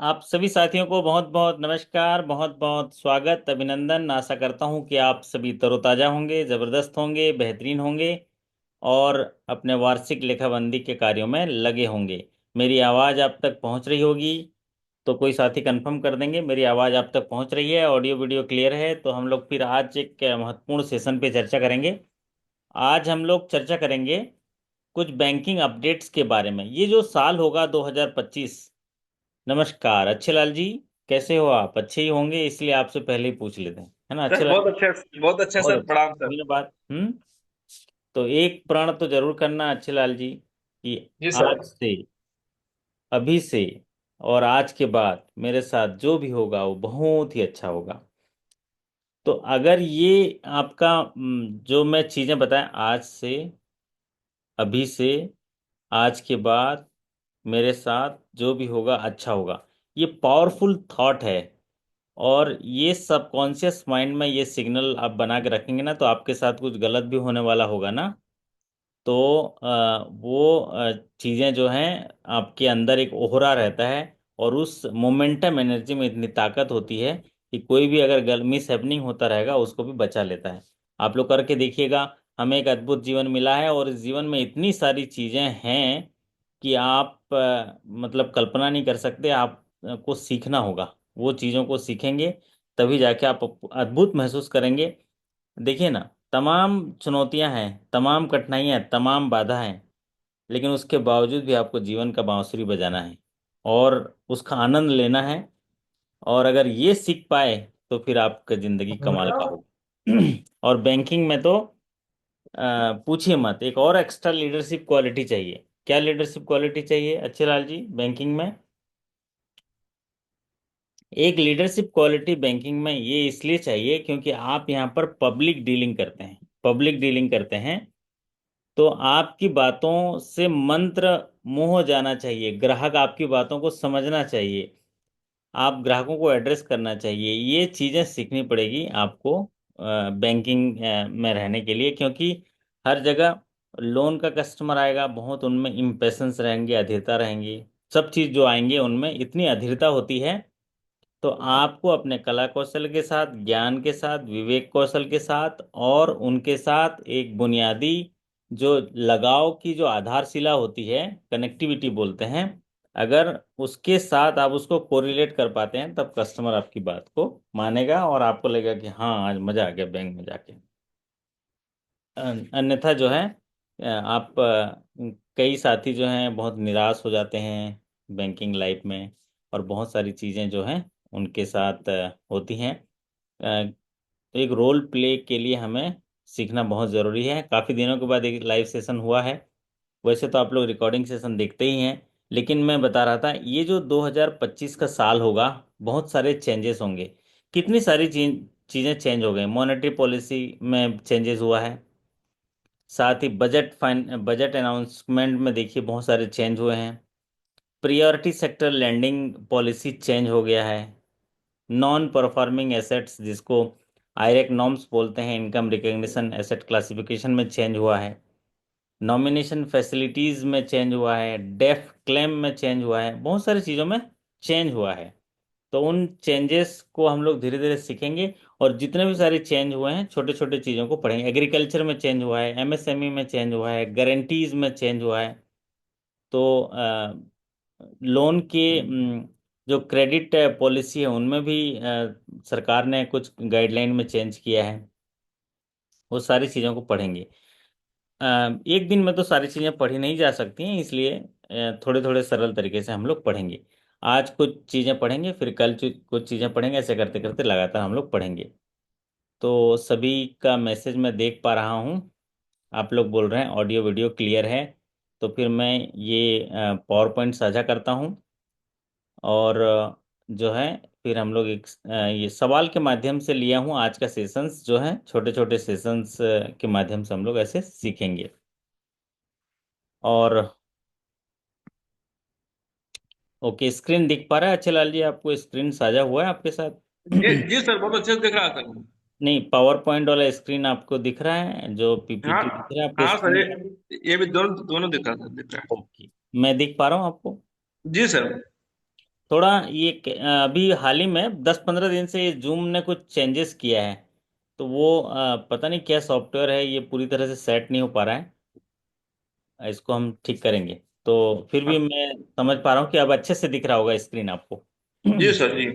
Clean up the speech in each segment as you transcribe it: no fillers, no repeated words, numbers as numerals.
आप सभी साथियों को बहुत बहुत नमस्कार, बहुत बहुत स्वागत, अभिनंदन। आशा करता हूं कि आप सभी तरोताजा होंगे, जबरदस्त होंगे, बेहतरीन होंगे और अपने वार्षिक लेखाबंदी के कार्यों में लगे होंगे। मेरी आवाज़ आप तक पहुंच रही होगी तो कोई साथी कंफर्म कर देंगे मेरी आवाज़ आप तक पहुंच रही है, ऑडियो वीडियो क्लियर है। तो हम लोग फिर आज एक महत्वपूर्ण सेशन पे चर्चा करेंगे। आज हम लोग चर्चा करेंगे कुछ बैंकिंग अपडेट्स के बारे में। ये जो साल होगा 2025। नमस्कार अच्छे लाल जी, कैसे हो आप? अच्छे ही होंगे, इसलिए आपसे पहले ही पूछ लेते हैं, है ना अच्छे सर लाल बहुत जी? अच्छा, बहुत अच्छा बहुत सर। अच्छा, प्रणाम सर। धन्यवाद। तो एक प्रण तो जरूर करना अच्छे लाल जी कि जी सर। आज से, अभी से और आज के बाद मेरे साथ जो भी होगा वो बहुत ही अच्छा होगा। तो अगर ये आपका जो मैं चीजें बताएं, आज से, अभी से, आज के बाद मेरे साथ जो भी होगा अच्छा होगा, ये पावरफुल थॉट है। और ये सबकॉन्शियस माइंड में ये सिग्नल आप बना के रखेंगे ना, तो आपके साथ कुछ गलत भी होने वाला होगा ना, तो वो चीज़ें जो हैं, आपके अंदर एक ओहरा रहता है। और उस मोमेंटम एनर्जी में इतनी ताकत होती है कि कोई भी अगर मिस हैपनिंग होता रहेगा उसको भी बचा लेता है। आप लोग करके देखिएगा। हमें एक अद्भुत जीवन मिला है और इस जीवन में इतनी सारी चीज़ें हैं कि आप मतलब कल्पना नहीं कर सकते। आप को सीखना होगा, वो चीज़ों को सीखेंगे तभी जाके आप अद्भुत महसूस करेंगे। देखिए ना, तमाम चुनौतियां हैं, तमाम कठिनाइयां हैं, तमाम बाधा हैं, लेकिन उसके बावजूद भी आपको जीवन का बांसुरी बजाना है और उसका आनंद लेना है। और अगर ये सीख पाए तो फिर आपका जिंदगी कमाल का होगा। और बैंकिंग में तो पूछिए मत, एक और एक्स्ट्रा लीडरशिप क्वालिटी चाहिए। क्या लीडरशिप क्वालिटी चाहिए अच्छे लाल जी बैंकिंग में? एक लीडरशिप क्वालिटी बैंकिंग में ये इसलिए चाहिए क्योंकि आप यहाँ पर पब्लिक डीलिंग करते हैं, पब्लिक डीलिंग करते हैं। तो आपकी बातों से मंत्र मोह जाना चाहिए, ग्राहक आपकी बातों को समझना चाहिए, आप ग्राहकों को एड्रेस करना चाहिए। ये चीज़ें सीखनी पड़ेगी आपको बैंकिंग में रहने के लिए, क्योंकि हर जगह लोन का कस्टमर आएगा, बहुत उनमें इम्पेशंस रहेंगे, अधीरता रहेंगी। सब चीज़ जो आएंगे उनमें इतनी अधीरता होती है। तो आपको अपने कला कौशल के साथ, ज्ञान के साथ, विवेक कौशल के साथ और उनके साथ एक बुनियादी जो लगाव की जो आधारशिला होती है, कनेक्टिविटी बोलते हैं, अगर उसके साथ आप उसको कोरिलेट कर पाते हैं तब कस्टमर आपकी बात को मानेगा और आपको लगेगा कि हाँ आज मजा आ गया बैंक में जाके। अन्यथा जो है आप कई साथी जो हैं बहुत निराश हो जाते हैं बैंकिंग लाइफ में। और बहुत सारी चीज़ें जो हैं उनके साथ होती हैं। अ, एक रोल प्ले के लिए हमें सीखना बहुत ज़रूरी है। काफ़ी दिनों के बाद एक लाइव सेशन हुआ है। वैसे तो आप लोग रिकॉर्डिंग सेशन देखते ही हैं, लेकिन मैं बता रहा था ये जो 2025 का साल होगा, बहुत सारे चेंजेस होंगे। कितनी सारी चीज़ें चेंज हो गई। मॉनेटरी पॉलिसी में चेंजेस हुआ है, साथ ही बजट अनाउंसमेंट में देखिए बहुत सारे चेंज हुए हैं। Priority sector lending policy change हो गया है। नॉन परफॉर्मिंग एसेट्स, जिसको आयरेक नॉर्म्स बोलते हैं, इनकम रिकग्निशन एसेट क्लासिफिकेशन में चेंज हुआ है। नॉमिनेशन फैसिलिटीज में चेंज हुआ है, डेफ क्लेम में चेंज हुआ है, बहुत सारी चीज़ों में चेंज हुआ है। तो उन चेंजेस को हम लोग धीरे धीरे सीखेंगे। और जितने भी सारे चेंज हुए हैं छोटे छोटे चीज़ों को पढ़ेंगे। एग्रीकल्चर में चेंज हुआ है, एमएसएमई में चेंज हुआ है, गारंटीज में चेंज हुआ है। तो लोन के जो क्रेडिट पॉलिसी है उनमें भी सरकार ने कुछ गाइडलाइन में चेंज किया है। वो सारी चीज़ों को पढ़ेंगे। एक दिन में तो सारी चीज़ें पढ़ी नहीं जा सकती हैं, इसलिए थोड़े थोड़े सरल तरीके से हम लोग पढ़ेंगे। आज कुछ चीज़ें पढ़ेंगे, फिर कल कुछ चीज़ें पढ़ेंगे, ऐसे करते करते लगातार हम लोग पढ़ेंगे। तो सभी का मैसेज मैं देख पा रहा हूँ। आप लोग बोल रहे हैं ऑडियो वीडियो क्लियर है। तो फिर मैं ये पावर पॉइंट साझा करता हूँ। और जो है फिर हम लोग एक ये सवाल के माध्यम से लिया हूँ। आज का सेशंस जो है छोटे छोटे सेशंस के माध्यम से हम लोग ऐसे सीखेंगे। और ओके, स्क्रीन दिख पा रहा है अच्छे लाल जी? आपको स्क्रीन साझा हुआ है आपके साथ? जी जी सर, बहुत अच्छे से दिख रहा है सर। नहीं, पावर पॉइंट वाला स्क्रीन आपको दिख रहा है, जो हाँ पीपीटी दिख रहा है आपके हाँ सर, स्क्रीन पर? ये भी दोनों दोनों दिख रहा है सर, दिख रहा है। ओके, मैं दिख पा रहा हूँ आपको? जी सर। थोड़ा ये अभी हाल ही में 10-15 दिन से ये जूम ने कुछ चेंजेस किया है। तो वो पता नहीं क्या सॉफ्टवेयर है, ये पूरी तरह से सेट नहीं हो पा रहा है। इसको हम ठीक करेंगे। तो फिर भी मैं समझ पा रहा हूँ कि अब अच्छे से दिख रहा होगा स्क्रीन आपको। जी सर जी।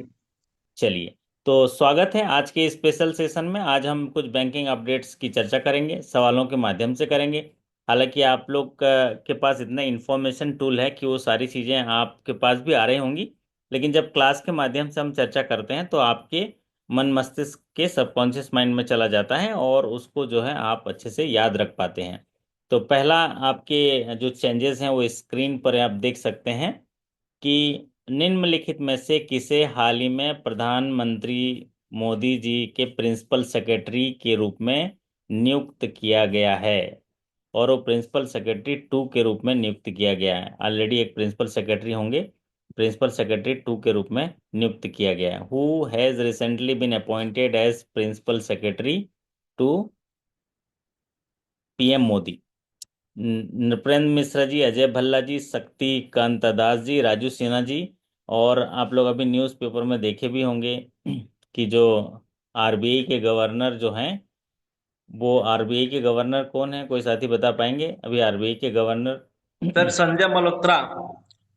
चलिए, तो स्वागत है आज के स्पेशल सेशन में। आज हम कुछ बैंकिंग अपडेट्स की चर्चा करेंगे, सवालों के माध्यम से करेंगे। हालांकि आप लोग के पास इतना इंफॉर्मेशन टूल है कि वो सारी चीज़ें आपके पास भी आ रही होंगी, लेकिन जब क्लास के माध्यम से हम चर्चा करते हैं तो आपके मन मस्तिष्क के सबकॉन्शियस माइंड में चला जाता है और उसको जो है आप अच्छे से याद रख पाते हैं। तो पहला, आपके जो चेंजेस हैं वो स्क्रीन पर आप देख सकते हैं कि निम्नलिखित में से किसे हाल ही में प्रधानमंत्री मोदी जी के प्रिंसिपल सेक्रेटरी के रूप में नियुक्त किया गया है। और वो प्रिंसिपल सेक्रेटरी 2 के रूप में नियुक्त किया गया है। ऑलरेडी एक प्रिंसिपल सेक्रेटरी होंगे, प्रिंसिपल सेक्रेटरी 2 के रूप में नियुक्त किया गया है। Who has recently been appointed as principal secretary to PM Modi? Nripendra Mishra ji, Ajay Bhalla ji, Shaktikanta Das ji, Raju Sinha ji. और आप लोग अभी न्यूज़पेपर में देखे भी होंगे कि जो आरबीआई के गवर्नर जो हैं, वो आरबीआई के गवर्नर कौन है? कोई साथी बता पाएंगे अभी आरबीआई के गवर्नर? सर संजय मल्होत्रा।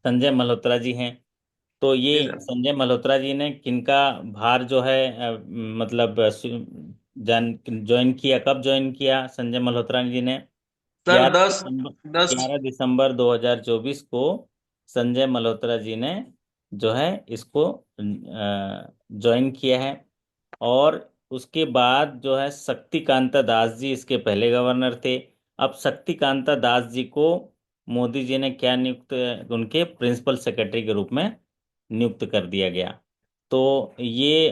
संजय मल्होत्रा जी हैं। तो ये जी सर। संजय मल्होत्रा जी ने किनका भार जो है मतलब जान ज्वाइन किया, कब ज्वाइन किया संजय मल्होत्रा जी ने? सर 11 दस दिसंबर दस 11 दिसंबर 2024 को संजय मल्होत्रा जी ने जो है इसको ज्वाइन किया है। और उसके बाद जो है शक्तिकांता दास जी इसके पहले गवर्नर थे। अब शक्तिकांता दास जी को मोदी जी ने क्या नियुक्त, उनके प्रिंसिपल सेक्रेटरी के रूप में नियुक्त कर दिया गया। तो ये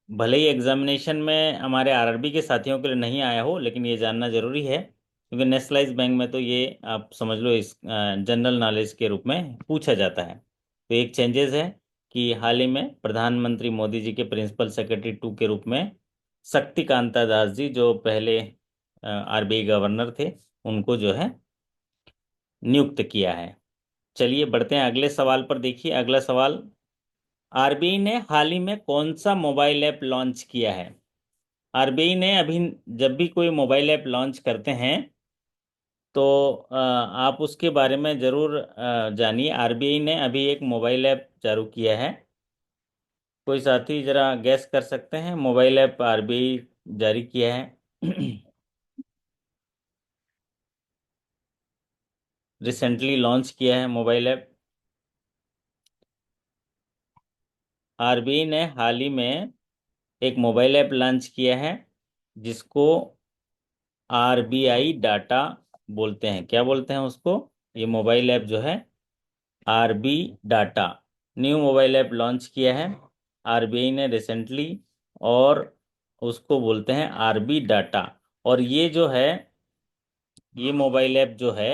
भले ही एग्जामिनेशन में हमारे आरआरबी के साथियों के लिए नहीं आया हो, लेकिन ये जानना जरूरी है क्योंकि नेशनलाइज बैंक में तो ये आप समझ लो इस जनरल नॉलेज के रूप में पूछा जाता है। तो एक चेंजेस है कि हाल ही में प्रधानमंत्री मोदी जी के प्रिंसिपल सेक्रेटरी 2 के रूप में शक्तिकांता दास जी, जो पहले आरबीआई गवर्नर थे, उनको जो है नियुक्त किया है। चलिए बढ़ते हैं अगले सवाल पर। देखिए अगला सवाल, आरबीआई ने हाल ही में कौन सा मोबाइल ऐप लॉन्च किया है? आरबीआई ने अभी, जब भी कोई मोबाइल ऐप लॉन्च करते हैं तो आप उसके बारे में जरूर जानिए। आरबीआई ने अभी एक मोबाइल ऐप चालू किया है। कोई साथी जरा गैस कर सकते हैं मोबाइल ऐप आरबीआई जारी किया है? रिसेंटली लॉन्च किया है मोबाइल ऐप। आरबीआई ने हाल ही में एक मोबाइल ऐप लॉन्च किया है जिसको आरबीआई डाटा बोलते हैं। क्या बोलते हैं उसको? ये मोबाइल ऐप जो है RB data, new mobile app launch किया है आरबीआई ने रिसेंटली। और उसको बोलते हैं आरबी डाटा। और ये जो है, ये मोबाइल ऐप जो है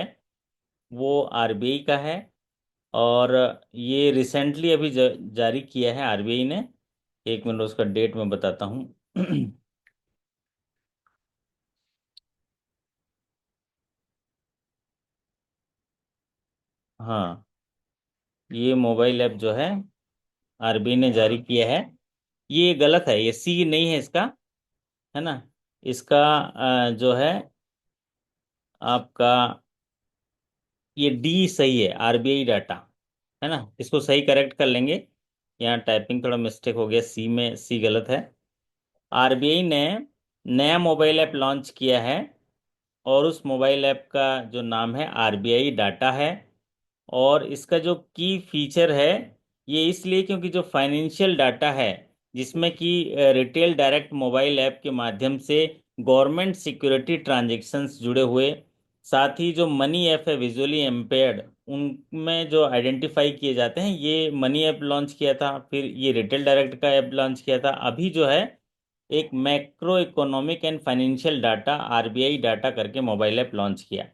वो आरबीआई का है। और ये रिसेंटली अभी जारी किया है आरबीआई ने। एक मिनट, उसका डेट मैं बताता हूँ। हाँ, ये मोबाइल ऐप जो है आरबीआई ने जारी किया है। ये गलत है, ये सी नहीं है इसका, है ना? इसका जो है आपका ये डी सही है, आरबीआई डाटा, है ना? इसको सही करेक्ट कर लेंगे। यहाँ टाइपिंग थोड़ा मिस्टेक हो गया, सी में सी गलत है। आरबीआई ने नया मोबाइल ऐप लॉन्च किया है और उस मोबाइल ऐप का जो नाम है आरबीआई डाटा है। और इसका जो की फीचर है, ये इसलिए क्योंकि जो फाइनेंशियल डाटा है जिसमें कि रिटेल डायरेक्ट मोबाइल ऐप के माध्यम से गवर्नमेंट सिक्योरिटी ट्रांजैक्शंस जुड़े हुए, साथ ही जो मनी ऐप है विजुअली एम्पेयर्ड, उनमें जो आइडेंटिफाई किए जाते हैं। ये मनी ऐप लॉन्च किया था, फिर ये रिटेल डायरेक्ट का ऐप लॉन्च किया था, अभी जो है एक macro economic and financial data RBI data करके मोबाइल ऐप लॉन्च किया।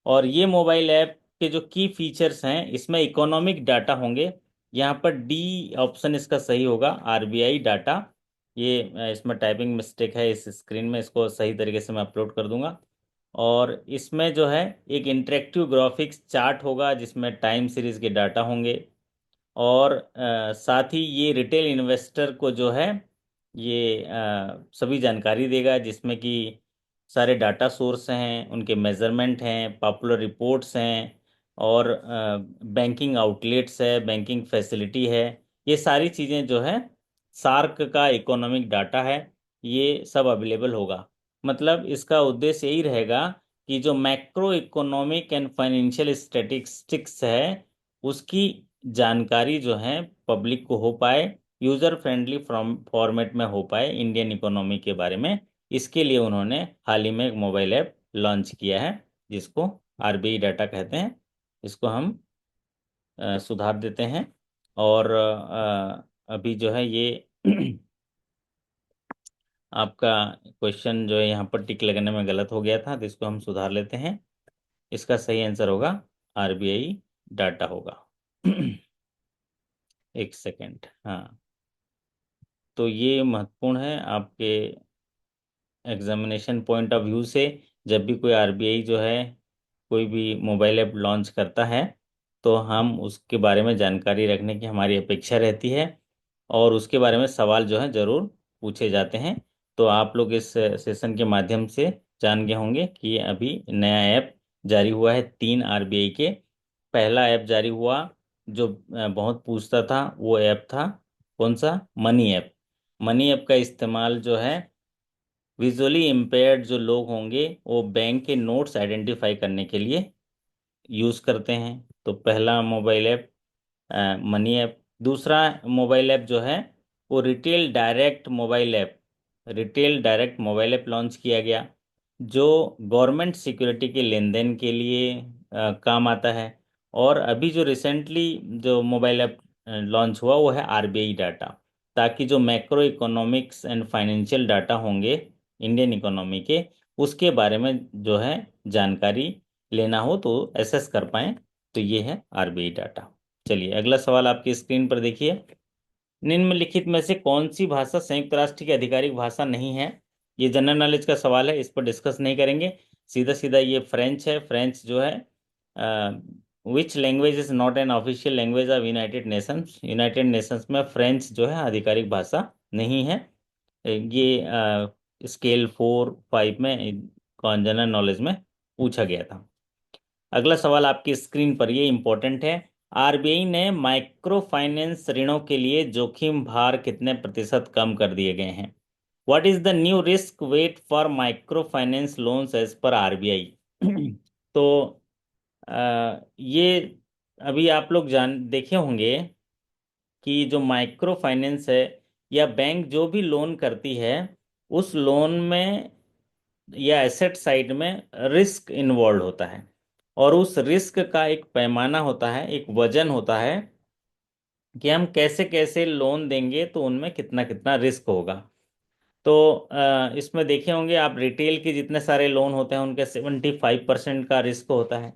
और ये मोबाइल ऐप के जो की फीचर्स हैं इसमें इकोनॉमिक डाटा होंगे। यहाँ पर डी ऑप्शन इसका सही होगा, आरबीआई डाटा। ये इसमें टाइपिंग मिस्टेक है इस स्क्रीन में, इसको सही तरीके से मैं अपलोड कर दूंगा। और इसमें जो है एक इंटरेक्टिव ग्राफिक्स चार्ट होगा जिसमें टाइम सीरीज के डाटा होंगे। और साथ ही ये रिटेल इन्वेस्टर को जो है ये सभी जानकारी देगा, जिसमें कि सारे डाटा सोर्स हैं, उनके मेजरमेंट हैं, पॉपुलर रिपोर्ट्स हैं, और बैंकिंग आउटलेट्स है, बैंकिंग फैसिलिटी है। ये सारी चीज़ें जो है, सार्क का इकोनॉमिक डाटा है, ये सब अवेलेबल होगा। मतलब इसका उद्देश्य यही रहेगा कि जो macro economic and financial statistics है, उसकी जानकारी जो है पब्लिक को हो पाए, यूजर फ्रेंडली फॉर्मेट में हो पाए इंडियन इकोनॉमी के बारे में। इसके लिए उन्होंने हाल ही में एक मोबाइल ऐप लॉन्च किया है, जिसको आरबीआई डाटा कहते हैं। इसको हम सुधार देते हैं। और अभी जो है ये आपका क्वेश्चन जो है यहाँ पर टिक लगने में गलत हो गया था, तो इसको हम सुधार लेते हैं। इसका सही आंसर होगा आरबीआई डाटा होगा। एक सेकेंड, हाँ। तो ये महत्वपूर्ण है आपके एग्जामिनेशन पॉइंट ऑफ व्यू से। जब भी कोई आरबीआई जो है कोई भी मोबाइल ऐप लॉन्च करता है, तो हम उसके बारे में जानकारी रखने की हमारी अपेक्षा रहती है, और उसके बारे में सवाल जो है ज़रूर पूछे जाते हैं। तो आप लोग इस सेशन के माध्यम से जान गए होंगे कि अभी नया ऐप जारी हुआ है, 3 आरबीआई के। पहला ऐप जारी हुआ जो बहुत पूछता था, वो ऐप था कौन सा? Money app. मनी ऐप का इस्तेमाल जो है विजुअली इम्पेयर्ड जो लोग होंगे, वो बैंक के नोट्स आइडेंटिफाई करने के लिए यूज़ करते हैं। तो पहला मोबाइल ऐप मनी ऐप। दूसरा मोबाइल ऐप जो है वो retail direct mobile app launch किया गया, जो गवर्नमेंट सिक्योरिटी के लेन देन के लिए काम आता है। और अभी जो रिसेंटली जो मोबाइल ऐप लॉन्च हुआ, वो है आरबीआई डाटा, ताकि जो macro economics and financial data होंगे इंडियन इकोनॉमी के, उसके बारे में जो है जानकारी लेना हो तो एसेस कर पाएं। तो ये है आरबीआई डाटा। चलिए अगला सवाल आपकी स्क्रीन पर देखिए। निम्नलिखित में से कौन सी भाषा संयुक्त राष्ट्र की आधिकारिक भाषा नहीं है? ये जनरल नॉलेज का सवाल है, इस पर डिस्कस नहीं करेंगे। सीधा सीधा ये फ्रेंच है। फ्रेंच जो है, which language is not an official language of United Nations? United Nations में फ्रेंच जो है आधिकारिक भाषा नहीं है। ये स्केल 4-5 में जनरल नॉलेज में पूछा गया था। अगला सवाल आपकी स्क्रीन पर, ये इंपॉर्टेंट है। आरबीआई ने माइक्रो फाइनेंस ऋणों के लिए जोखिम भार कितने प्रतिशत कम कर दिए गए हैं? What is the new risk weight for microfinance loans as per RBI? तो ये अभी आप लोग जान देखे होंगे कि जो माइक्रो फाइनेंस है, या बैंक जो भी लोन करती है, उस लोन में या एसेट साइड में रिस्क इन्वॉल्व होता है, और उस रिस्क का एक पैमाना होता है, एक वजन होता है कि हम कैसे कैसे लोन देंगे तो उनमें कितना कितना रिस्क होगा। तो इसमें देखे होंगे आप, रिटेल के जितने सारे लोन होते हैं उनके 75% का रिस्क होता है,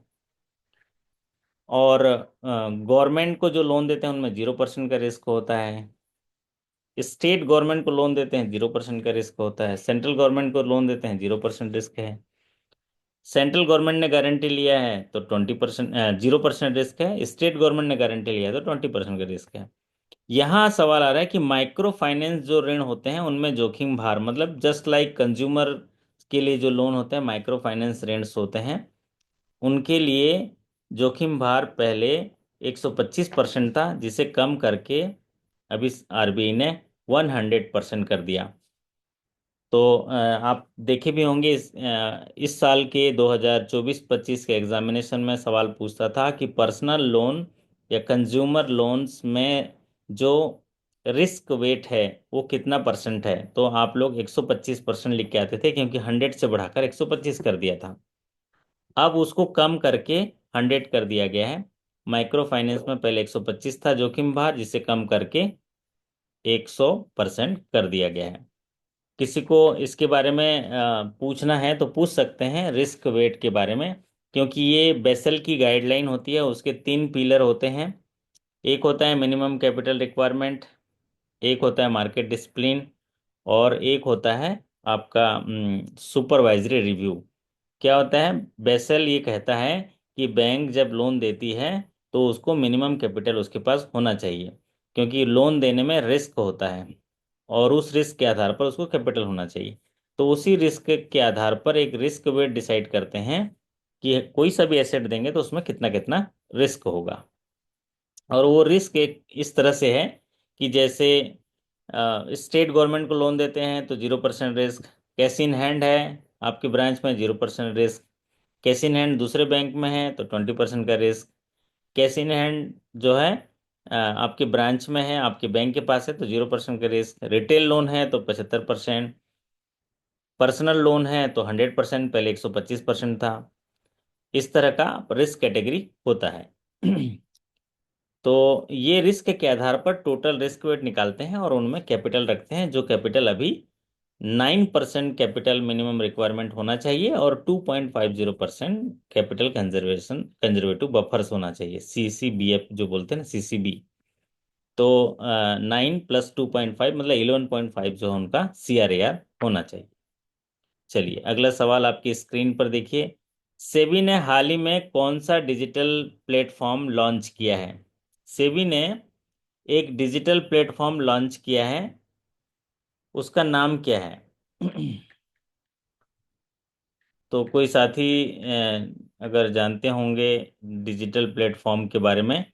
और गवर्नमेंट को जो लोन देते हैं उनमें 0% का रिस्क होता है। स्टेट गवर्नमेंट को लोन देते हैं 0% का रिस्क होता है। सेंट्रल गवर्नमेंट को लोन देते हैं 0% रिस्क है। सेंट्रल गवर्नमेंट ने गारंटी लिया है तो 20%, 0% रिस्क है। स्टेट गवर्नमेंट ने गारंटी लिया है तो 20% का रिस्क है। यहाँ सवाल आ रहा है कि माइक्रो फाइनेंस जो ऋण होते हैं उनमें जोखिम भार, मतलब जस्ट लाइक कंज्यूमर के लिए जो लोन होते हैं, माइक्रो फाइनेंस ऋण होते हैं, उनके लिए जोखिम भार पहले 125% था, जिसे कम करके अभी आरबीआई ने 100% कर दिया। तो आप देखे भी होंगे इस साल के 2024-25 के एग्जामिनेशन में सवाल पूछता था कि पर्सनल लोन या कंज्यूमर लोन्स में जो रिस्क वेट है वो कितना परसेंट है। तो आप लोग 125% लिख के आते थे, क्योंकि 100 से बढ़ाकर 125 कर दिया था। अब उसको कम करके 100 कर दिया गया है। माइक्रो फाइनेंस में पहले 125 था जोखिम भार, जिसे कम करके 100% कर दिया गया है। किसी को इसके बारे में पूछना है तो पूछ सकते हैं, रिस्क वेट के बारे में, क्योंकि ये बेसल की गाइडलाइन होती है। उसके 3 पिलर होते हैं। एक होता है मिनिमम कैपिटल रिक्वायरमेंट, एक होता है मार्केट डिसिप्लिन, और एक होता है आपका सुपरवाइजरी रिव्यू। क्या होता है? बेसल ये कहता है कि बैंक जब लोन देती है तो उसको मिनिमम कैपिटल उसके पास होना चाहिए, क्योंकि लोन देने में रिस्क होता है और उस रिस्क के आधार पर उसको कैपिटल होना चाहिए। तो उसी रिस्क के आधार पर एक रिस्क वेट डिसाइड करते हैं कि कोई सा भी एसेट देंगे तो उसमें कितना कितना रिस्क होगा। और वो रिस्क एक इस तरह से है कि जैसे स्टेट गवर्नमेंट को लोन देते हैं तो 0% रिस्क, कैश इन हैंड है आपके ब्रांच में 0% रिस्क, कैश इन हैंड दूसरे बैंक में है तो 20% का रिस्क, कैश इन हैंड जो है आपके ब्रांच में है, आपके बैंक के पास है तो 0% का रिस्क, रिटेल लोन है तो 75%, पर्सनल लोन है तो 100%, पहले 125% था। इस तरह का रिस्क कैटेगरी होता है। तो ये रिस्क के आधार पर टोटल रिस्क वेट निकालते हैं और उनमें कैपिटल रखते हैं, जो कैपिटल अभी 9% कैपिटल मिनिमम रिक्वायरमेंट होना चाहिए और 2.50% कैपिटल कंजर्वेटिव बफर्स होना चाहिए, CCBF जो बोलते हैं ना, CCB। तो 9 + 2.5 मतलब 11.5 जो है उनका CRAR होना चाहिए। चलिए अगला सवाल आपकी स्क्रीन पर देखिए। सेबी ने हाल ही में कौन सा डिजिटल प्लेटफॉर्म लॉन्च किया है? सेबी ने एक डिजिटल प्लेटफॉर्म लॉन्च किया है, उसका नाम क्या है? तो कोई साथी अगर जानते होंगे डिजिटल प्लेटफॉर्म के बारे में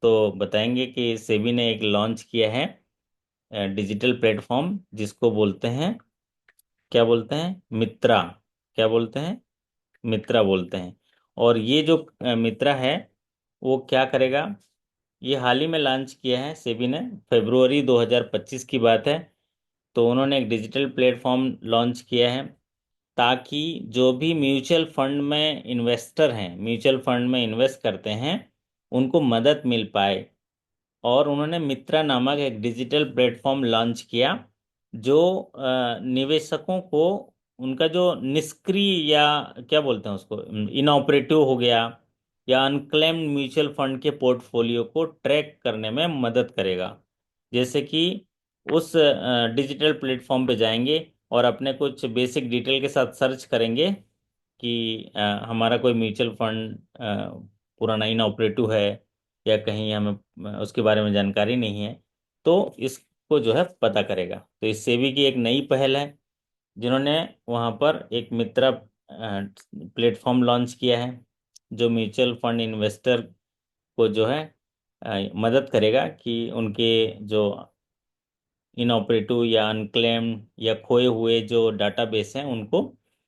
तो बताएंगे कि सेबी ने एक लॉन्च किया है डिजिटल प्लेटफॉर्म, जिसको बोलते हैं, क्या बोलते हैं, मित्रा। क्या बोलते हैं? मित्रा बोलते हैं। और ये जो मित्रा है वो क्या करेगा? ये हाल ही में लॉन्च किया है सेबी ने, फरवरी 2025 की बात है। तो उन्होंने एक डिजिटल प्लेटफॉर्म लॉन्च किया है ताकि जो भी म्यूचुअल फंड में इन्वेस्टर हैं, म्यूचुअल फंड में इन्वेस्ट करते हैं, उनको मदद मिल पाए। और उन्होंने मित्रा नामक एक डिजिटल प्लेटफॉर्म लॉन्च किया जो निवेशकों को उनका जो निष्क्रिय या क्या बोलते हैं उसको, इनऑपरेटिव हो गया या अनक्लेम्ड म्यूचुअल फंड के पोर्टफोलियो को ट्रैक करने में मदद करेगा। जैसे कि उस डिजिटल प्लेटफॉर्म पे जाएंगे और अपने कुछ बेसिक डिटेल के साथ सर्च करेंगे कि हमारा कोई म्यूचुअल फंड पुराना इनऑपरेटिव है या कहीं हमें उसके बारे में जानकारी नहीं है, तो इसको जो है पता करेगा। तो इस सेबी की एक नई पहल है, जिन्होंने वहाँ पर एक मित्रा प्लेटफॉर्म लॉन्च किया है जो म्यूचुअल फंड इन्वेस्टर को जो है मदद करेगा कि उनके जो इनऑपरेटिव या अनक्लेम्ड या खोए हुए जो डाटाबेस हैं उनको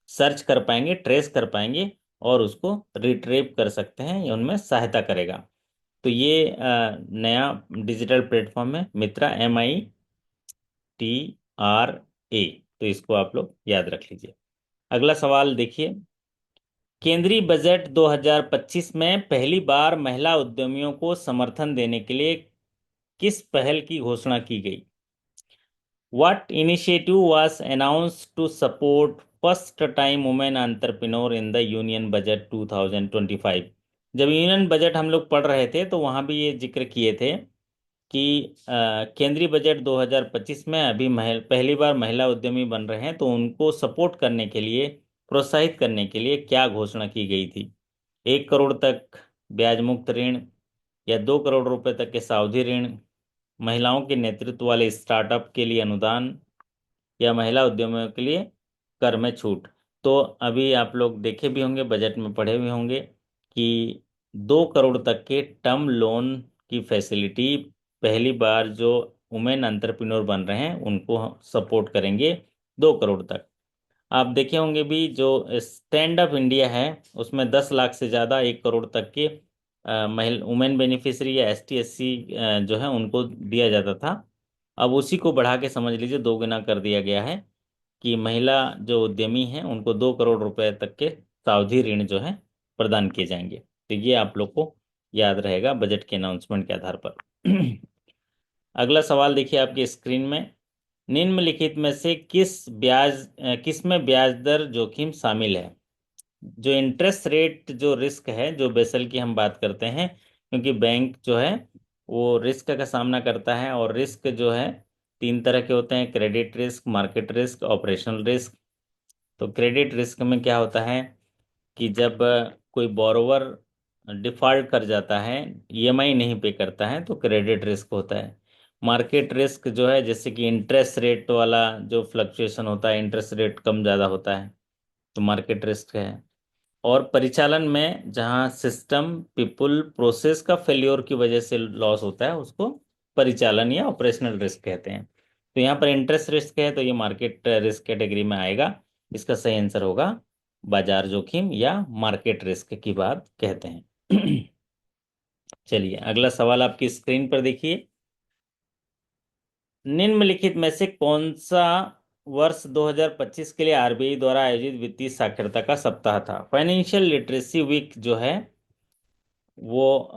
सर्च कर पाएंगे, ट्रेस कर पाएंगे और उसको रिट्रीव कर सकते हैं, ये उनमें सहायता करेगा। तो ये नया डिजिटल प्लेटफॉर्म है मित्रा, MITRA। तो इसको आप लोग याद रख लीजिए। अगला सवाल देखिए। केंद्रीय बजट 2025 में पहली बार महिला उद्यमियों को समर्थन देने के लिए किस पहल की घोषणा की गई? What initiative was announced to support first-time women entrepreneur in the Union Budget 2025? जब यूनियन बजट हम लोग पढ़ रहे थे तो वहाँ भी ये जिक्र किए थे कि केंद्रीय बजट 2025 में अभी पहली बार महिला उद्यमी बन रहे हैं तो उनको सपोर्ट करने के लिए, प्रोत्साहित करने के लिए क्या घोषणा की गई थी? 1 करोड़ तक ब्याज मुक्त ऋण या 2 करोड़ रुपए तक के सावधि ऋण, महिलाओं के नेतृत्व वाले स्टार्टअप के लिए अनुदान या महिला उद्यमियों के लिए कर में छूट। तो अभी आप लोग देखे भी होंगे, बजट में पढ़े भी होंगे कि 2 करोड़ तक के टर्म लोन की फैसिलिटी पहली बार जो वुमेन एंटरप्रेन्योर बन रहे हैं उनको सपोर्ट करेंगे, 2 करोड़ तक। आप देखे होंगे भी जो स्टैंड अप इंडिया है उसमें 10 लाख से ज़्यादा 1 करोड़ तक के महिला वुमेन बेनिफिशियरी या ST SC जो है उनको दिया जाता था। अब उसी को बढ़ा के समझ लीजिए 2 गुना कर दिया गया है कि महिला जो उद्यमी हैं उनको 2 करोड़ रुपए तक के सावधि ऋण जो है प्रदान किए जाएंगे। तो ये आप लोग को याद रहेगा बजट के अनाउंसमेंट के आधार पर। अगला सवाल देखिए आपकी स्क्रीन में। निम्नलिखित में से किस में ब्याज दर जोखिम शामिल है? जो इंटरेस्ट रेट जो रिस्क है, जो बेसल की हम बात करते हैं, क्योंकि बैंक जो है वो रिस्क का सामना करता है और रिस्क जो है 3 तरह के होते हैं, credit risk, market risk, operational risk. तो क्रेडिट रिस्क में क्या होता है कि जब कोई बोरोवर डिफॉल्ट कर जाता है, ईएमआई नहीं पे करता है, तो क्रेडिट रिस्क होता है। मार्केट रिस्क जो है, जैसे कि इंटरेस्ट रेट वाला जो फ्लक्चुएशन होता है, इंटरेस्ट रेट कम ज़्यादा होता है, तो मार्केट रिस्क है। और परिचालन में जहां सिस्टम, पीपल, प्रोसेस का फेल्योर की वजह से लॉस होता है, उसको परिचालन या ऑपरेशनल रिस्क कहते हैं। तो यहाँ पर इंटरेस्ट रिस्क है, तो ये मार्केट रिस्क कैटेगरी में आएगा। इसका सही आंसर होगा बाजार जोखिम या मार्केट रिस्क की बात कहते हैं। चलिए अगला सवाल आपकी स्क्रीन पर देखिए। निम्नलिखित में से कौन सा वर्ष 2025 के लिए आरबीआई द्वारा आयोजित वित्तीय साक्षरता का सप्ताह था? फाइनेंशियल लिटरेसी वीक जो है वो,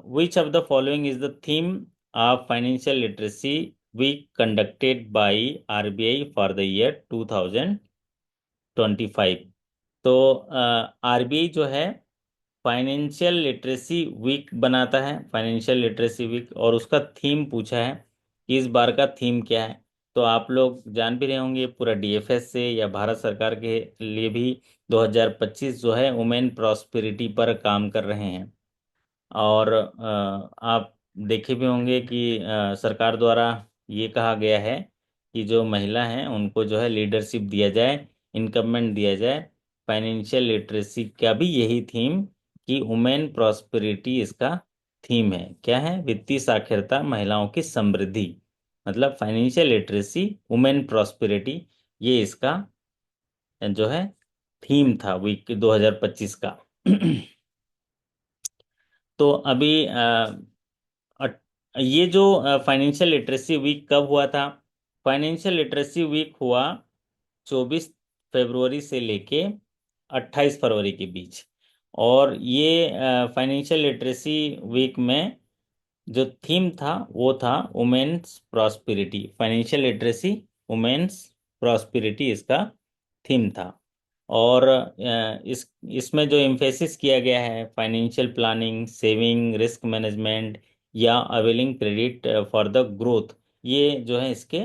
which of the following is the theme of financial literacy week conducted by RBI for the year 2025? तो आरबीआई जो है फाइनेंशियल लिटरेसी वीक बनाता है, फाइनेंशियल लिटरेसी वीक, और उसका थीम पूछा है कि इस बार का थीम क्या है। तो आप लोग जान भी रहे होंगे पूरा डीएफएस से या भारत सरकार के लिए भी 2025 जो है वुमेन प्रॉस्पेरिटी पर काम कर रहे हैं। और आप देखे भी होंगे कि सरकार द्वारा ये कहा गया है कि जो महिला हैं उनको जो है लीडरशिप दिया जाए, इनकममेंट दिया जाए। फाइनेंशियल लिटरेसी का भी यही थीम, कि वुमेन प्रॉस्पेरिटी इसका थीम है। क्या है? वित्तीय साक्षरता, महिलाओं की समृद्धि, मतलब फाइनेंशियल लिटरेसी, वुमेन प्रॉस्पेरिटी, ये इसका जो है थीम था वीक 2025 का। तो अभी अट- ये जो फाइनेंशियल लिटरेसी वीक कब हुआ था? फाइनेंशियल लिटरेसी वीक हुआ 24 फरवरी से लेके 28 फरवरी के बीच। और ये फाइनेंशियल लिटरेसी वीक में जो थीम था वो था women's prosperity. Financial literacy, women's prosperity इसका थीम था। और इसमें जो एम्फेसिस किया गया है, financial planning, saving, risk management या availing credit for the growth, ये जो है इसके,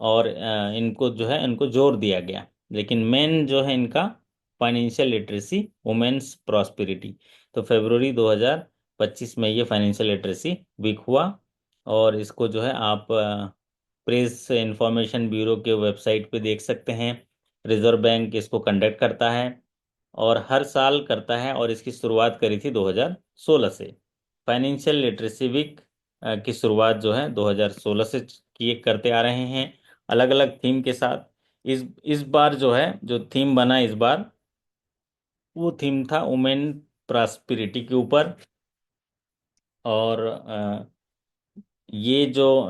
और इनको जो है इनको जोर दिया गया। लेकिन मेन जो है इनका फाइनेंशियल लिटरेसी, वुमेन्स प्रॉस्पेरिटी। तो फरवरी 2025 में ये फाइनेंशियल लिटरेसी वीक हुआ। और इसको जो है आप प्रेस इंफॉर्मेशन ब्यूरो के वेबसाइट पे देख सकते हैं। रिजर्व बैंक इसको कंडक्ट करता है और हर साल करता है, और इसकी शुरुआत करी थी 2016 से। फाइनेंशियल लिटरेसी वीक की शुरुआत जो है 2016 से किए करते आ रहे हैं, अलग अलग थीम के साथ। इस बार जो है जो थीम बना इस बार, वो थीम था वुमेन प्रॉस्पेरिटी के ऊपर। और ये जो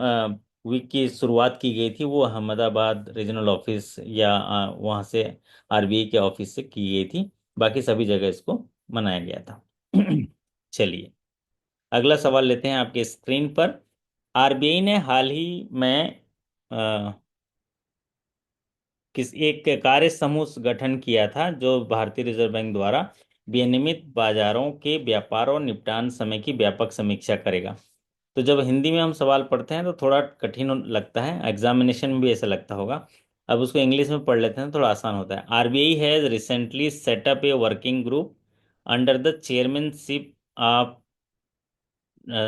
वीक की शुरुआत की गई थी वो अहमदाबाद रीजनल ऑफिस या वहाँ से आरबीआई के ऑफिस से की गई थी। बाकी सभी जगह इसको मनाया गया था। चलिए अगला सवाल लेते हैं आपके स्क्रीन पर। आरबीआई ने हाल ही में अ, किस एक कार्य समूह गठन किया था जो भारतीय रिजर्व बैंक द्वारा विनियमित बाजारों के व्यापार और निपटान समय की व्यापक समीक्षा करेगा। तो जब हिंदी में हम सवाल पढ़ते हैं तो थोड़ा कठिन लगता है, एग्जामिनेशन में भी ऐसा लगता होगा। अब उसको इंग्लिश में पढ़ लेते हैं, थोड़ा आसान होता है। RBI has recently set up a working group under the chairmanship of,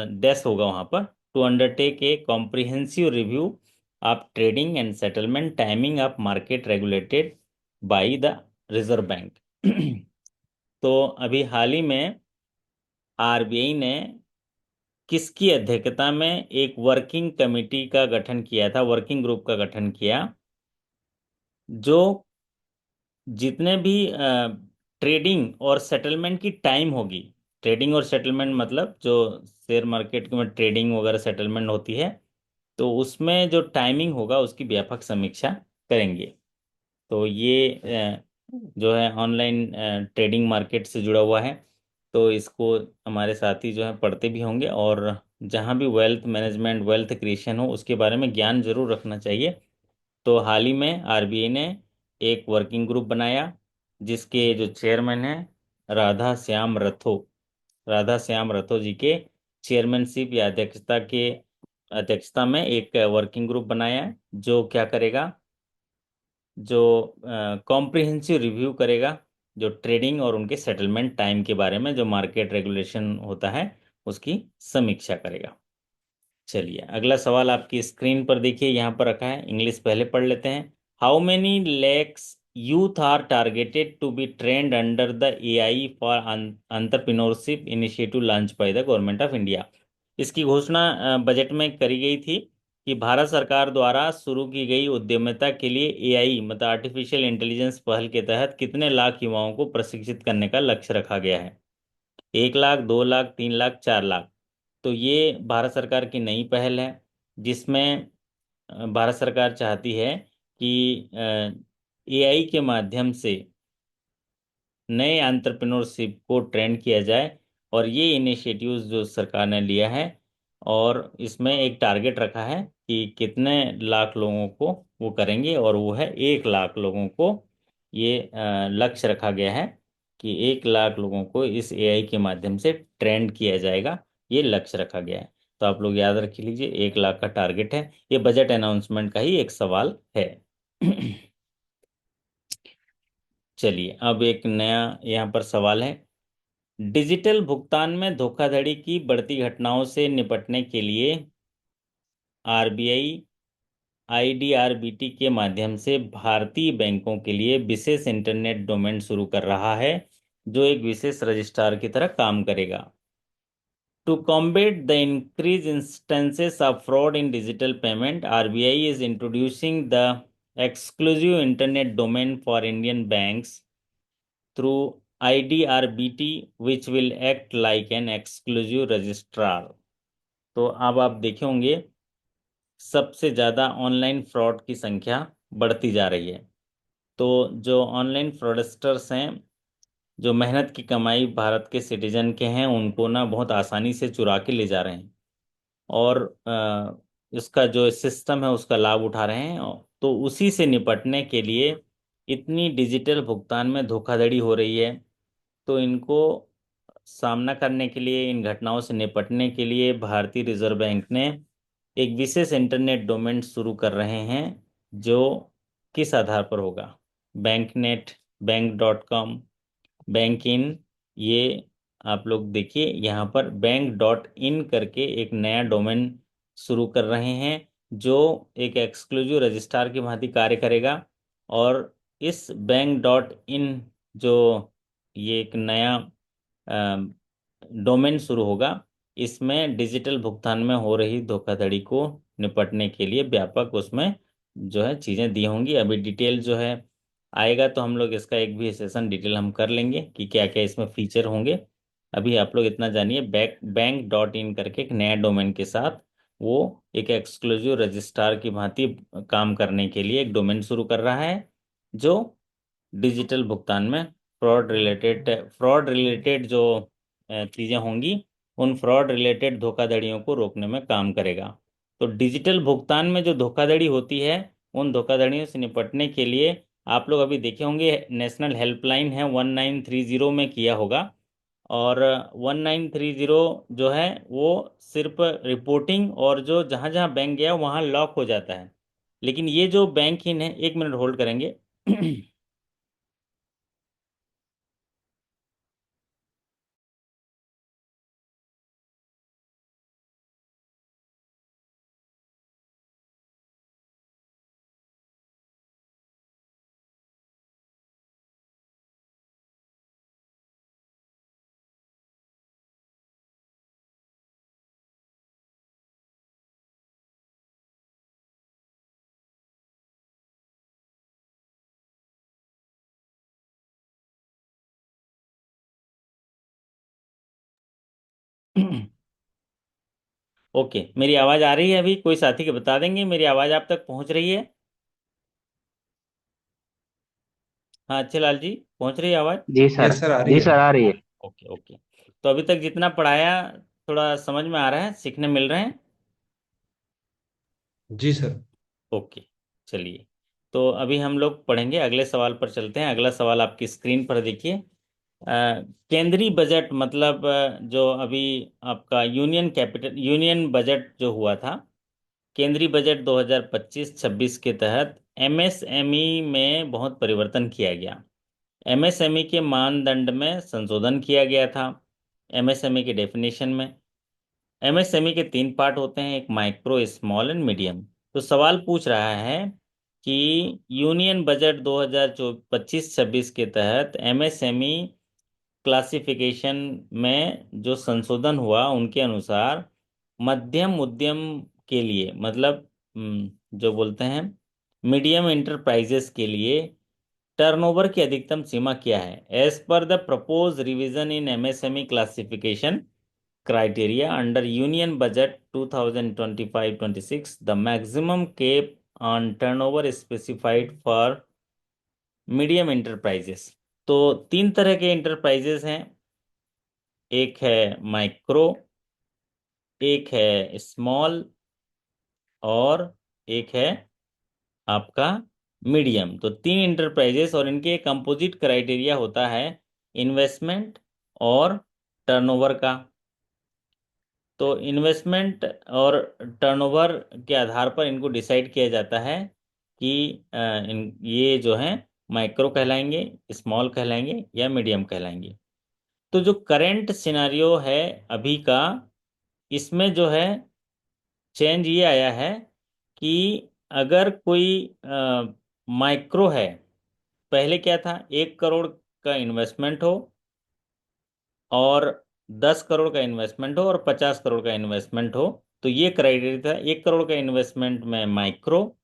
dash होगा वहां पर, to undertake a comprehensive review of trading and settlement timing of market regulated by the Reserve Bank. तो अभी हाल ही में आरबीआई ने किसकी अध्यक्षता में एक वर्किंग कमेटी का गठन किया था, वर्किंग ग्रुप का गठन किया, जो जितने भी ट्रेडिंग और सेटलमेंट की टाइम होगी, ट्रेडिंग और सेटलमेंट मतलब जो शेयर मार्केट में ट्रेडिंग वगैरह सेटलमेंट होती है, तो उसमें जो टाइमिंग होगा उसकी व्यापक समीक्षा करेंगे। तो ये जो है ऑनलाइन ट्रेडिंग मार्केट से जुड़ा हुआ है। तो इसको हमारे साथी जो है पढ़ते भी होंगे, और जहाँ भी वेल्थ मैनेजमेंट, वेल्थ क्रिएशन हो, उसके बारे में ज्ञान जरूर रखना चाहिए। तो हाल ही में आरबीआई ने एक वर्किंग ग्रुप बनाया, जिसके जो चेयरमैन हैं राधा श्याम रथो जी के चेयरमैनशिप या अध्यक्षता में एक वर्किंग ग्रुप बनाया है, जो क्या करेगा, जो कॉम्प्रिहेंसिव रिव्यू करेगा जो ट्रेडिंग और उनके सेटलमेंट टाइम के बारे में जो मार्केट रेगुलेशन होता है उसकी समीक्षा करेगा। चलिए अगला सवाल आपकी स्क्रीन पर देखिए, यहाँ पर रखा है, इंग्लिश पहले पढ़ लेते हैं। How many lakhs youth are targeted to be trained under the AI for entrepreneurship initiative launch by the government of India. इसकी घोषणा बजट में करी गई थी कि भारत सरकार द्वारा शुरू की गई उद्यमिता के लिए एआई मतलब आर्टिफिशियल इंटेलिजेंस पहल के तहत कितने लाख युवाओं को प्रशिक्षित करने का लक्ष्य रखा गया है। 1 लाख, 2 लाख, 3 लाख, 4 लाख। तो ये भारत सरकार की नई पहल है जिसमें भारत सरकार चाहती है कि एआई के माध्यम से नए एंटरप्रेन्योरशिप को ट्रेंड किया जाए। और ये इनिशिएटिव्स जो सरकार ने लिया है और इसमें एक टारगेट रखा है कि कितने लाख लोगों को वो करेंगे, और वो है 1 लाख लोगों को। ये लक्ष्य रखा गया है कि 1 लाख लोगों को इस एआई के माध्यम से ट्रेंड किया जाएगा। ये लक्ष्य रखा गया है। तो आप लोग याद रख लीजिए, 1 लाख का टारगेट है। ये बजट अनाउंसमेंट का ही एक सवाल है। चलिए अब एक नया यहाँ पर सवाल है। डिजिटल भुगतान में धोखाधड़ी की बढ़ती घटनाओं से निपटने के लिए आरबीआई आईडीआरबीटी के माध्यम से भारतीय बैंकों के लिए विशेष इंटरनेट डोमेन शुरू कर रहा है जो एक विशेष रजिस्ट्रार की तरह काम करेगा। To combat the increased instances of fraud in digital payment, RBI is introducing the exclusive internet domain for Indian banks through IDRBT, which will act like an exclusive registrar। तो अब आप देखे होंगे सबसे ज़्यादा ऑनलाइन फ्रॉड की संख्या बढ़ती जा रही है। तो जो ऑनलाइन फ्रॉडस्टर्स हैं, जो मेहनत की कमाई भारत के सिटीजन के हैं, उनको ना बहुत आसानी से चुरा के ले जा रहे हैं और इसका जो सिस्टम है उसका लाभ उठा रहे हैं। तो उसी से निपटने के लिए इतनी डिजिटल भुगतान में धोखाधड़ी हो रही है। तो इनको सामना करने के लिए, इन घटनाओं से निपटने के लिए भारतीय रिजर्व बैंक ने एक विशेष इंटरनेट डोमेन शुरू कर रहे हैं जो किस आधार पर होगा। बैंक नेट, बैंक.com, बैंक इन, ये आप लोग देखिए यहाँ पर बैंक.in करके एक नया डोमेन शुरू कर रहे हैं जो एक एक्सक्लूसिव रजिस्ट्रार की भांति कार्य करेगा। और इस बैंक.in जो ये एक नया डोमेन शुरू होगा, इसमें डिजिटल भुगतान में हो रही धोखाधड़ी को निपटने के लिए व्यापक उसमें जो है चीज़ें दी होंगी। अभी डिटेल जो है आएगा तो हम लोग इसका एक भी सेशन डिटेल हम कर लेंगे कि क्या क्या इसमें फीचर होंगे। अभी आप लोग इतना जानिए, बैंक.in करके एक नया डोमेन के साथ वो एक एक्सक्लूसिव रजिस्ट्रार की भांति काम करने के लिए एक डोमेन शुरू कर रहा है जो डिजिटल भुगतान में फ्रॉड रिलेटेड जो चीज़ें होंगी, उन फ्रॉड रिलेटेड धोखाधड़ियों को रोकने में काम करेगा। तो डिजिटल भुगतान में जो धोखाधड़ी होती है, उन धोखाधड़ियों से निपटने के लिए आप लोग अभी देखे होंगे नेशनल हेल्पलाइन है 1930 में किया होगा। और 1930 जो है वो सिर्फ रिपोर्टिंग और जो जहाँ जहाँ बैंक गया वहाँ लॉक हो जाता है। लेकिन ये जो बैंक इन है, 1 मिनट होल्ड करेंगे। ओके, मेरी आवाज़ आ रही है? अभी कोई साथी के बता देंगे मेरी आवाज़ आप तक पहुंच रही है? हाँ अच्छे लाल जी, पहुंच रही है आवाज़? जी सर। यस सर, आ रही जी है। सर आ रही है। Okay okay. तो अभी तक जितना पढ़ाया थोड़ा समझ में आ रहा है, सीखने मिल रहे हैं? जी सर। ओके चलिए। तो अभी हम लोग पढ़ेंगे, अगले सवाल पर चलते हैं। अगला सवाल आपकी स्क्रीन पर देखिए। केंद्रीय बजट मतलब जो अभी आपका यूनियन बजट जो हुआ था, केंद्रीय बजट 2025-26 के तहत एमएसएमई में बहुत परिवर्तन किया गया। एमएसएमई के मानदंड में संशोधन किया गया था। एमएसएमई के डेफिनेशन में एमएसएमई के तीन पार्ट होते हैं, एक माइक्रो, स्मॉल एंड मीडियम। तो सवाल पूछ रहा है कि यूनियन बजट 2025-26 के तहत एमएसएमई क्लासिफिकेशन में जो संशोधन हुआ उनके अनुसार मध्यम उद्यम के लिए, मतलब जो बोलते हैं मीडियम इंटरप्राइजेस के लिए टर्नओवर की अधिकतम सीमा क्या है? As per the propose revision in MSME classification criteria under Union Budget 2025-26, the maximum cap on turnover is specified for medium enterprises। तो तीन तरह के इंटरप्राइजेस हैं, एक है माइक्रो, एक है स्मॉल, और एक है आपका मीडियम। तो तीन इंटरप्राइजेस, और इनके कंपोजिट क्राइटेरिया होता है इन्वेस्टमेंट और टर्नओवर का। तो इन्वेस्टमेंट और टर्नओवर के आधार पर इनको डिसाइड किया जाता है कि ये जो हैं माइक्रो कहलाएंगे, स्मॉल कहलाएंगे या मीडियम कहलाएंगे। तो जो करंट सिनारियो है अभी का, इसमें जो है चेंज ये आया है कि अगर कोई माइक्रो है, पहले क्या था, 1 करोड़ का इन्वेस्टमेंट हो और 10 करोड़ का इन्वेस्टमेंट हो और 50 करोड़ का इन्वेस्टमेंट हो, तो ये क्राइटेरिया था। 1 करोड़ के इन्वेस्टमेंट में माइक्रो,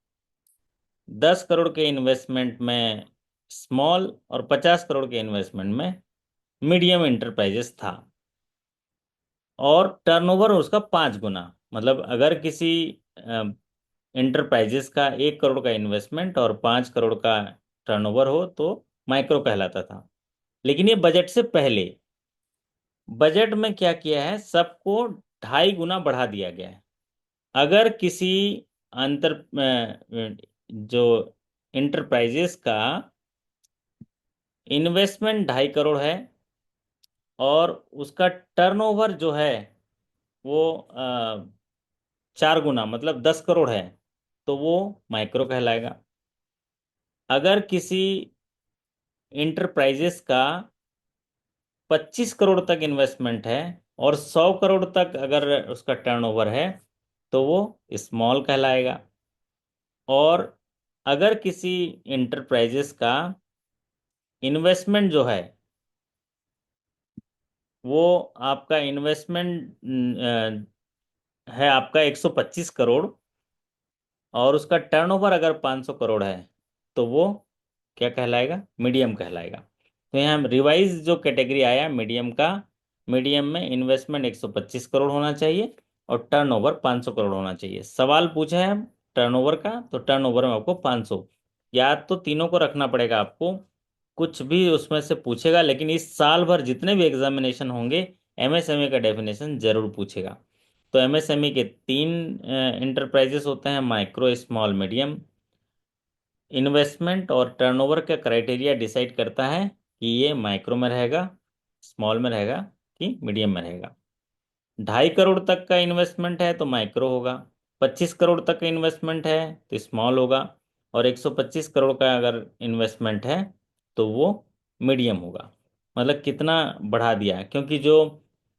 10 करोड़ के इन्वेस्टमेंट में स्मॉल और 50 करोड़ के इन्वेस्टमेंट में मीडियम इंटरप्राइजेस था। और टर्नओवर उसका 5 गुना, मतलब अगर किसी इंटरप्राइजेस का 1 करोड़ का इन्वेस्टमेंट और 5 करोड़ का टर्नओवर हो तो माइक्रो कहलाता था। लेकिन ये बजट से पहले, बजट में क्या किया है, सबको 2.5 गुना बढ़ा दिया गया है। अगर किसी अंतर जो इंटरप्राइजेस का इन्वेस्टमेंट 2.5 करोड़ है और उसका टर्नओवर जो है वो 4 गुना मतलब 10 करोड़ है, तो वो माइक्रो कहलाएगा। अगर किसी इंटरप्राइजेस का 25 करोड़ तक इन्वेस्टमेंट है और 100 करोड़ तक अगर उसका टर्नओवर है तो वो स्मॉल कहलाएगा। और अगर किसी इंटरप्राइजेस का इन्वेस्टमेंट जो है वो आपका इन्वेस्टमेंट है आपका 125 करोड़ और उसका टर्नओवर अगर 500 करोड़ है तो वो क्या कहलाएगा? मीडियम कहलाएगा। तो यहाँ रिवाइज जो कैटेगरी आया मीडियम का, मीडियम में इन्वेस्टमेंट 125 करोड़ होना चाहिए और टर्नओवर 500 करोड़ होना चाहिए। सवाल पूछा है टर्नओवर का, तो टर्नओवर में आपको 500, याद तो तीनों को रखना पड़ेगा आपको, कुछ भी उसमें से पूछेगा। लेकिन इस साल भर जितने भी एग्जामिनेशन होंगे एमएसएमई का डेफिनेशन जरूर पूछेगा। तो एमएसएमई के तीन इंटरप्राइजेस होते हैं, माइक्रो, स्मॉल, मीडियम। इन्वेस्टमेंट और टर्नओवर का क्राइटेरिया डिसाइड करता है कि ये माइक्रो में रहेगा, स्मॉल में रहेगा कि मीडियम में रहेगा। 2.5 करोड़ तक का इन्वेस्टमेंट है तो माइक्रो होगा, 25 करोड़ तक का इन्वेस्टमेंट है तो स्मॉल होगा, और 125 करोड़ का अगर इन्वेस्टमेंट है तो वो मीडियम होगा। मतलब कितना बढ़ा दिया, क्योंकि जो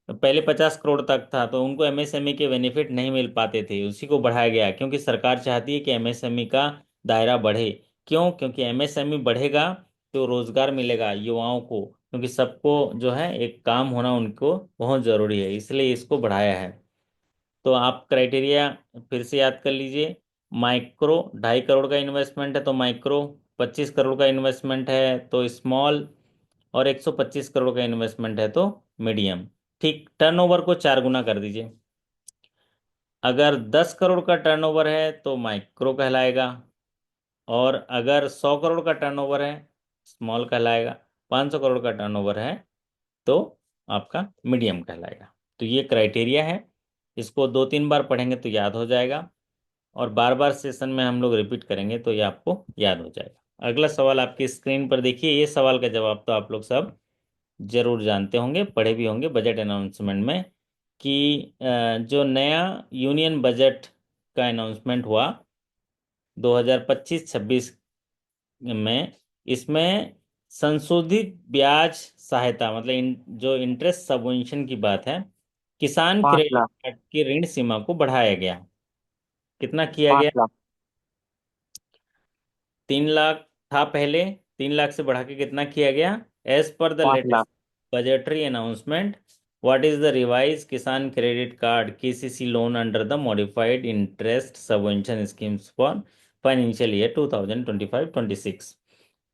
पहले 50 करोड़ तक था तो उनको एमएसएमई के बेनिफिट नहीं मिल पाते थे, उसी को बढ़ाया गया क्योंकि सरकार चाहती है कि एमएसएमई का दायरा बढ़े। क्यों? क्योंकि एमएसएमई बढ़ेगा तो रोजगार मिलेगा युवाओं को, क्योंकि सबको जो है एक काम होना उनको बहुत जरूरी है, इसलिए इसको बढ़ाया है। तो आप क्राइटेरिया फिर से याद कर लीजिए। माइक्रो, 2.5 करोड़ का इन्वेस्टमेंट है तो माइक्रो, 25 करोड़ का इन्वेस्टमेंट है तो स्मॉल, और 125 करोड़ का इन्वेस्टमेंट है तो मीडियम। ठीक, टर्नओवर को 4 गुना कर दीजिए। अगर 10 करोड़ का टर्नओवर है तो माइक्रो कहलाएगा, और अगर 100 करोड़ का टर्नओवर है स्मॉल कहलाएगा, 500 करोड़ का टर्नओवर है तो आपका मीडियम कहलाएगा। तो ये क्राइटेरिया है, इसको 2-3 बार पढ़ेंगे तो याद हो जाएगा, और बार बार सेशन में हम लोग रिपीट करेंगे तो ये आपको याद हो जाएगा। अगला सवाल आपकी स्क्रीन पर देखिए, ये सवाल का जवाब तो आप लोग सब जरूर जानते होंगे, पढ़े भी होंगे बजट अनाउंसमेंट में, कि जो नया यूनियन बजट का अनाउंसमेंट हुआ 2025-26 में, इसमें संशोधित ब्याज सहायता मतलब जो इंटरेस्ट सबवेंशन की बात है, किसान 5 लाख। क्रेडिट कार्ड की ऋण सीमा को बढ़ाया गया। कितना किया पाँच गया? लाख 3 लाख था पहले, 3 लाख से बढ़ा के कितना किया गया? As per the 5 lakh. Latest budgetary announcement, what is the revise Kisan credit card KCC loan under the modified interest subvention schemes for financial year 2025-26?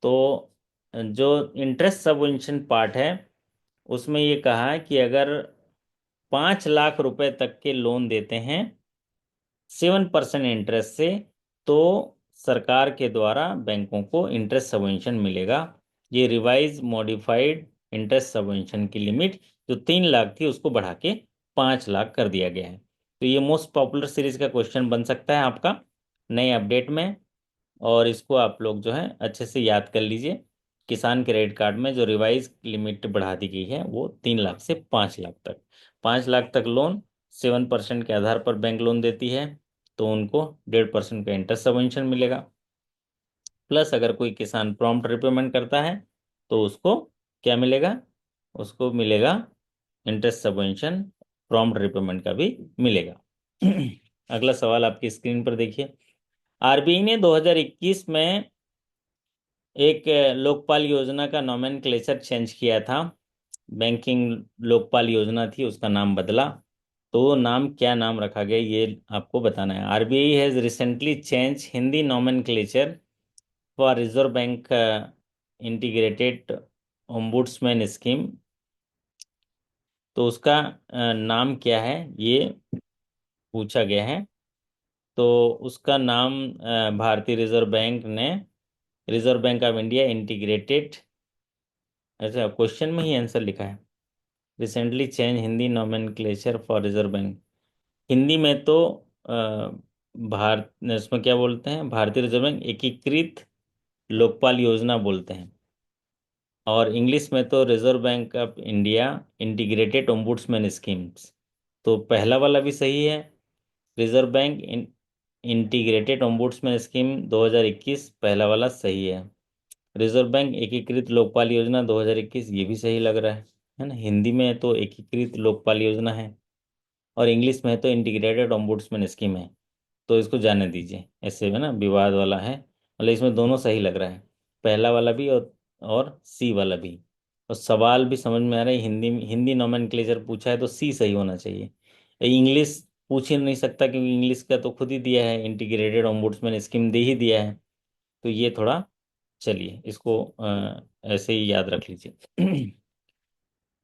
तो जो इंटरेस्ट सबवेंशन पार्ट है, उसमें ये कहा है कि अगर 5 लाख रुपए तक के लोन देते हैं 7% इंटरेस्ट से, तो सरकार के द्वारा बैंकों को इंटरेस्ट सबवेंशन मिलेगा। ये रिवाइज मॉडिफाइड इंटरेस्ट सबवेंशन की लिमिट जो 3 लाख थी उसको बढ़ा के 5 लाख कर दिया गया है। तो ये मोस्ट पॉपुलर सीरीज का क्वेश्चन बन सकता है आपका नए अपडेट में, और इसको आप लोग जो है अच्छे से याद कर लीजिए। किसान क्रेडिट कार्ड में जो रिवाइज लिमिट बढ़ा दी गई है वो 3 लाख से 5 लाख तक। 5 लाख तक लोन 7% के आधार पर बैंक लोन देती है, तो उनको 1.5% का इंटरेस्ट सबवेंशन मिलेगा। प्लस अगर कोई किसान प्रॉम्प्ट रिपेमेंट करता है तो उसको क्या मिलेगा? उसको मिलेगा इंटरेस्ट सबवेंशन, प्रॉम्प्ट रिपेमेंट का भी मिलेगा। अगला सवाल आपकी स्क्रीन पर देखिए। आरबीआई ने 2021 में एक लोकपाल योजना का नोमेनक्लेचर चेंज किया था। बैंकिंग लोकपाल योजना थी, उसका नाम बदला। तो वो नाम, क्या नाम रखा गया, ये आपको बताना है। RBI has recently change Hindi nomenclature for reserve bank integrated ombudsman scheme. तो उसका नाम क्या है ये पूछा गया है। तो उसका नाम भारतीय रिजर्व बैंक ने reserve bank of India integrated, अच्छा क्वेश्चन में ही आंसर लिखा है, recently change Hindi nomenclature for reserve bank. Hindi में तो भारत इसमें क्या बोलते हैं, भारतीय रिजर्व बैंक एकीकृत लोकपाल योजना बोलते हैं। और इंग्लिश में तो reserve bank of India integrated ombudsman schemes. तो पहला वाला भी सही है, reserve bank integrated ombudsman scheme 2021 पहला वाला सही है। रिजर्व बैंक एकीकृत लोकपाल योजना 2021 ये भी सही लग रहा है ना। हिंदी में तो एकीकृत लोकपाल योजना है और इंग्लिश में तो इंटीग्रेटेड ओम्बुड्समैन स्कीम है। तो इसको जाने दीजिए, ऐसे में ना विवाद वाला है, मतलब इसमें दोनों सही लग रहा है, पहला वाला भी और सी वाला भी। और सवाल भी समझ में आ रहा है, हिंदी हिंदी नोमेनक्लेचर पूछा है तो सी सही होना चाहिए। इंग्लिश पूछ ही नहीं सकता क्योंकि इंग्लिश का तो खुद ही दिया है, इंटीग्रेटेड ओम्बुड्समैन स्कीम दे ही दिया है। तो ये थोड़ा, चलिए इसको ऐसे ही याद रख लीजिए।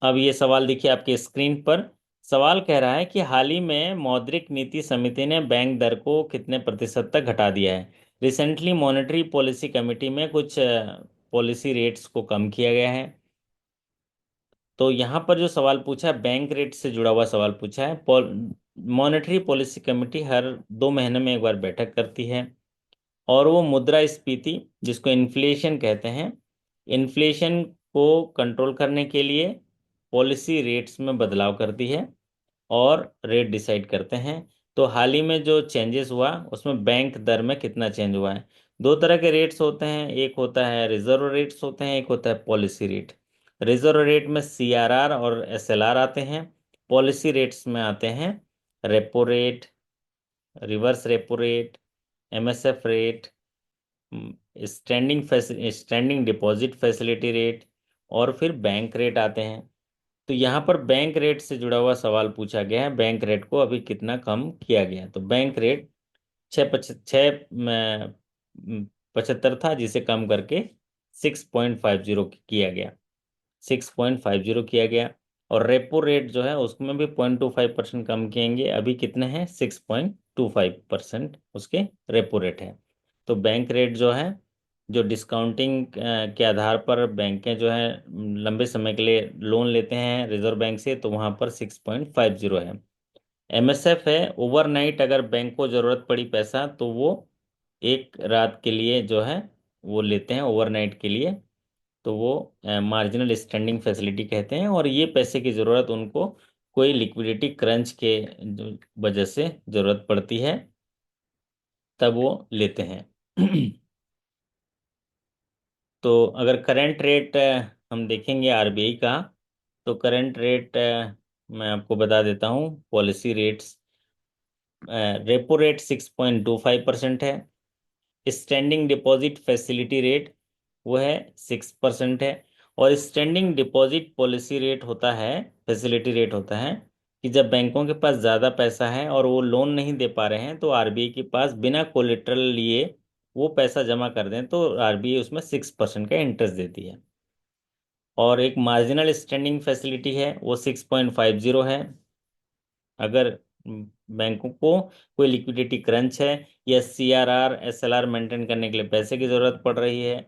अब ये सवाल देखिए आपके स्क्रीन पर। सवाल कह रहा है कि हाल ही में मौद्रिक नीति समिति ने बैंक दर को कितने प्रतिशत तक घटा दिया है। रिसेंटली मॉनेटरी पॉलिसी कमेटी में कुछ पॉलिसी रेट्स को कम किया गया है। तो यहाँ पर जो सवाल पूछा है बैंक रेट से जुड़ा हुआ सवाल पूछा है। मॉनेटरी पॉलिसी कमेटी हर 2 महीने में एक बार बैठक करती है, और वो मुद्रास्फीति जिसको इन्फ्लेशन कहते हैं, इन्फ्लेशन को कंट्रोल करने के लिए पॉलिसी रेट्स में बदलाव करती है और रेट डिसाइड करते हैं। तो हाल ही में जो चेंजेस हुआ उसमें बैंक दर में कितना चेंज हुआ है? दो तरह के रेट्स होते हैं, एक होता है रिजर्व रेट्स होते हैं, एक होता है पॉलिसी रेट। रिजर्व रेट में सीआरआर और एसएलआर आते हैं। पॉलिसी रेट्स में आते हैं repo rate, reverse repo rate, MSF rate, standing deposit facility rate, और फिर बैंक रेट आते हैं। तो यहाँ पर बैंक रेट से जुड़ा हुआ सवाल पूछा गया है, बैंक रेट को अभी कितना कम किया गया है। तो बैंक रेट 6.75 था, जिसे कम करके 6.50 किया गया, 6.50 किया गया। और रेपो रेट जो है उसमें भी 0.25% कम किएंगे, अभी कितने हैं? 6.25% उसके रेपो रेट है। तो बैंक रेट जो है, जो डिस्काउंटिंग के आधार पर बैंकें जो है लंबे समय के लिए लोन लेते हैं रिजर्व बैंक से, तो वहाँ पर 6.50 है। एमएसएफ है, ओवरनाइट अगर बैंक को ज़रूरत पड़ी पैसा तो वो एक रात के लिए जो है वो लेते हैं ओवरनाइट के लिए, तो वो मार्जिनल स्टैंडिंग फैसिलिटी कहते हैं। और ये पैसे की ज़रूरत उनको कोई लिक्विडिटी क्रंच के वजह से ज़रूरत पड़ती है, तब वो लेते हैं। तो अगर करंट रेट हम देखेंगे आरबीआई का, तो करंट रेट मैं आपको बता देता हूँ। पॉलिसी रेट्स, रेपो रेट 6.25% है। स्टैंडिंग डिपॉजिट फैसिलिटी रेट वो है 6% है। और स्टैंडिंग डिपॉजिट पॉलिसी रेट होता है, फैसिलिटी रेट होता है कि जब बैंकों के पास ज़्यादा पैसा है और वो लोन नहीं दे पा रहे हैं, तो आरबीआई के पास बिना कोलेटरल लिए वो पैसा जमा कर दें तो आरबीआई उसमें 6% का इंटरेस्ट देती है। और एक मार्जिनल स्टैंडिंग फैसिलिटी है, वो 6.50 है। अगर बैंकों को कोई लिक्विडिटी क्रंच है या सीआरआर एसएलआर मेंटेन करने के लिए पैसे की जरूरत पड़ रही है,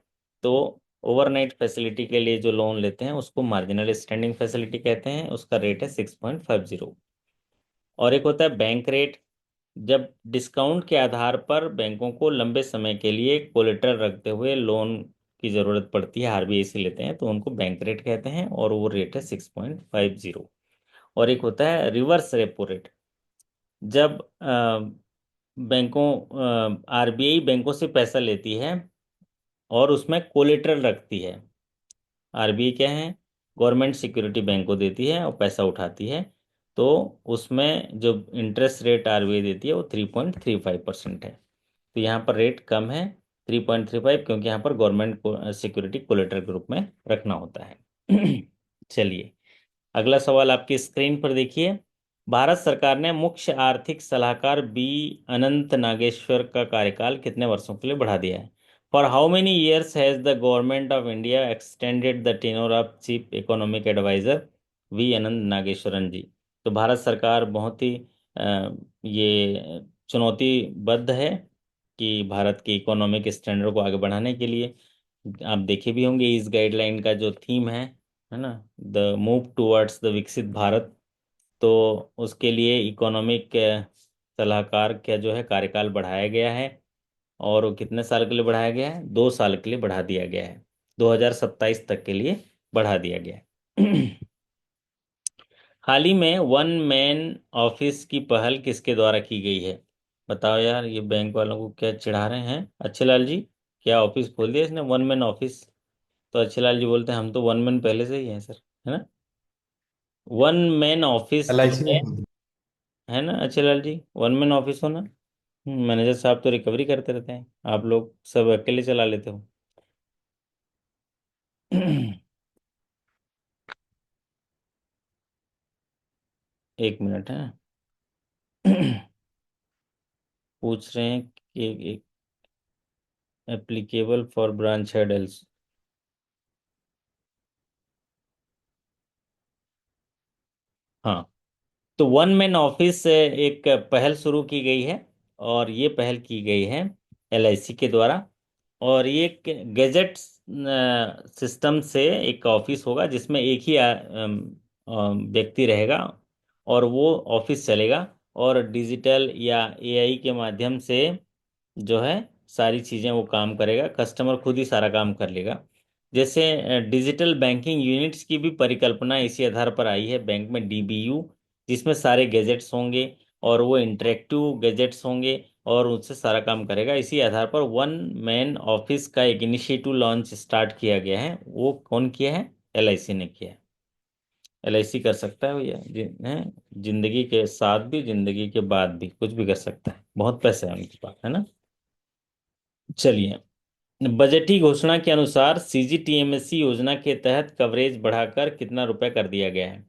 तो ओवरनाइट फैसिलिटी के लिए जो लोन लेते हैं उसको मार्जिनल स्टैंडिंग फैसिलिटी कहते हैं, उसका रेट है 6.50। और एक होता है बैंक रेट। जब डिस्काउंट के आधार पर बैंकों को लंबे समय के लिए कोलेटरल रखते हुए लोन की जरूरत पड़ती है, आरबीआई से लेते हैं, तो उनको बैंक रेट कहते हैं और वो रेट है 6.50। और एक होता है रिवर्स रेपो रेट। जब बैंकों आरबीआई बैंकों से पैसा लेती है और उसमें कोलेटरल रखती है। आरबीआई क्या है, गवर्नमेंट सिक्योरिटी बैंक को देती है और पैसा उठाती है, तो उसमें जो इंटरेस्ट रेट आरबीआई देती है वो 3.35% है। तो यहाँ पर रेट कम है, 3.35, क्योंकि यहाँ पर गवर्नमेंट को सिक्योरिटी कोलेटरल के रूप में रखना होता है। चलिए, अगला सवाल आपकी स्क्रीन पर देखिए। भारत सरकार ने मुख्य आर्थिक सलाहकार बी अनंत नागेश्वर का कार्यकाल कितने वर्षों के लिए बढ़ा दिया है? For how many years has the government of India extended the tenure of chief economic adviser V Anantha Nageswaran ji? तो भारत सरकार बहुत ही ये चुनौतीबद्ध है कि भारत के इकोनॉमिक स्टैंडर्ड को आगे बढ़ाने के लिए, आप देखे भी होंगे इस गाइडलाइन का जो थीम है ना, द मूव टुवर्ड्स द विकसित भारत। तो उसके लिए इकोनॉमिक सलाहकार का जो है कार्यकाल बढ़ाया गया है। और वो कितने साल के लिए बढ़ाया गया है? 2 साल के लिए बढ़ा दिया गया है। 2027 तक के लिए बढ़ा दिया गया है। हाल ही में वन मैन ऑफिस की पहल किसके द्वारा की गई है? बताओ यार, ये बैंक वालों को क्या चिढ़ा रहे हैं अच्छे लाल जी? क्या ऑफिस खोल दिया इसने, वन मैन ऑफिस? तो अच्छे लाल जी बोलते हैं हम तो वन मैन पहले से ही हैं सर, है ना। वन मैन ऑफिस जो एलआईसी ने है खोल दी। है ना अच्छे Lal ji, one man office हो ना। मैनेजर साहब तो रिकवरी करते रहते हैं, आप लोग सब अकेले चला लेते हो। एक मिनट है। पूछ रहे हैं कि applicable for branch head else. हाँ, तो वन मैन ऑफिस एक पहल शुरू की गई है, और ये पहल की गई है एलआईसी के द्वारा। और ये एक गैजेट सिस्टम से एक ऑफिस होगा जिसमें एक ही व्यक्ति रहेगा, और वो ऑफिस चलेगा, और डिजिटल या एआई के माध्यम से जो है सारी चीज़ें वो काम करेगा, कस्टमर खुद ही सारा काम कर लेगा। जैसे डिजिटल बैंकिंग यूनिट्स की भी परिकल्पना इसी आधार पर आई है, बैंक में डीबीयू, जिसमें सारे गैजेट्स होंगे और वो इंटरेक्टिव गैजेट्स होंगे और उससे सारा काम करेगा। इसी आधार पर वन मैन ऑफिस का एक इनिशिएटिव लॉन्च स्टार्ट किया गया है। वो कौन किया है? एलआईसी ने किया है। एलआईसी कर सकता है भैया जिंदगी के साथ भी जिंदगी के बाद भी कुछ भी कर सकता है, बहुत पैसा है उनके पास, है ना। चलिए, बजटीय घोषणा के अनुसार सीजीटीएमएससी योजना के तहत कवरेज बढ़ाकर कितना रुपए कर दिया गया है?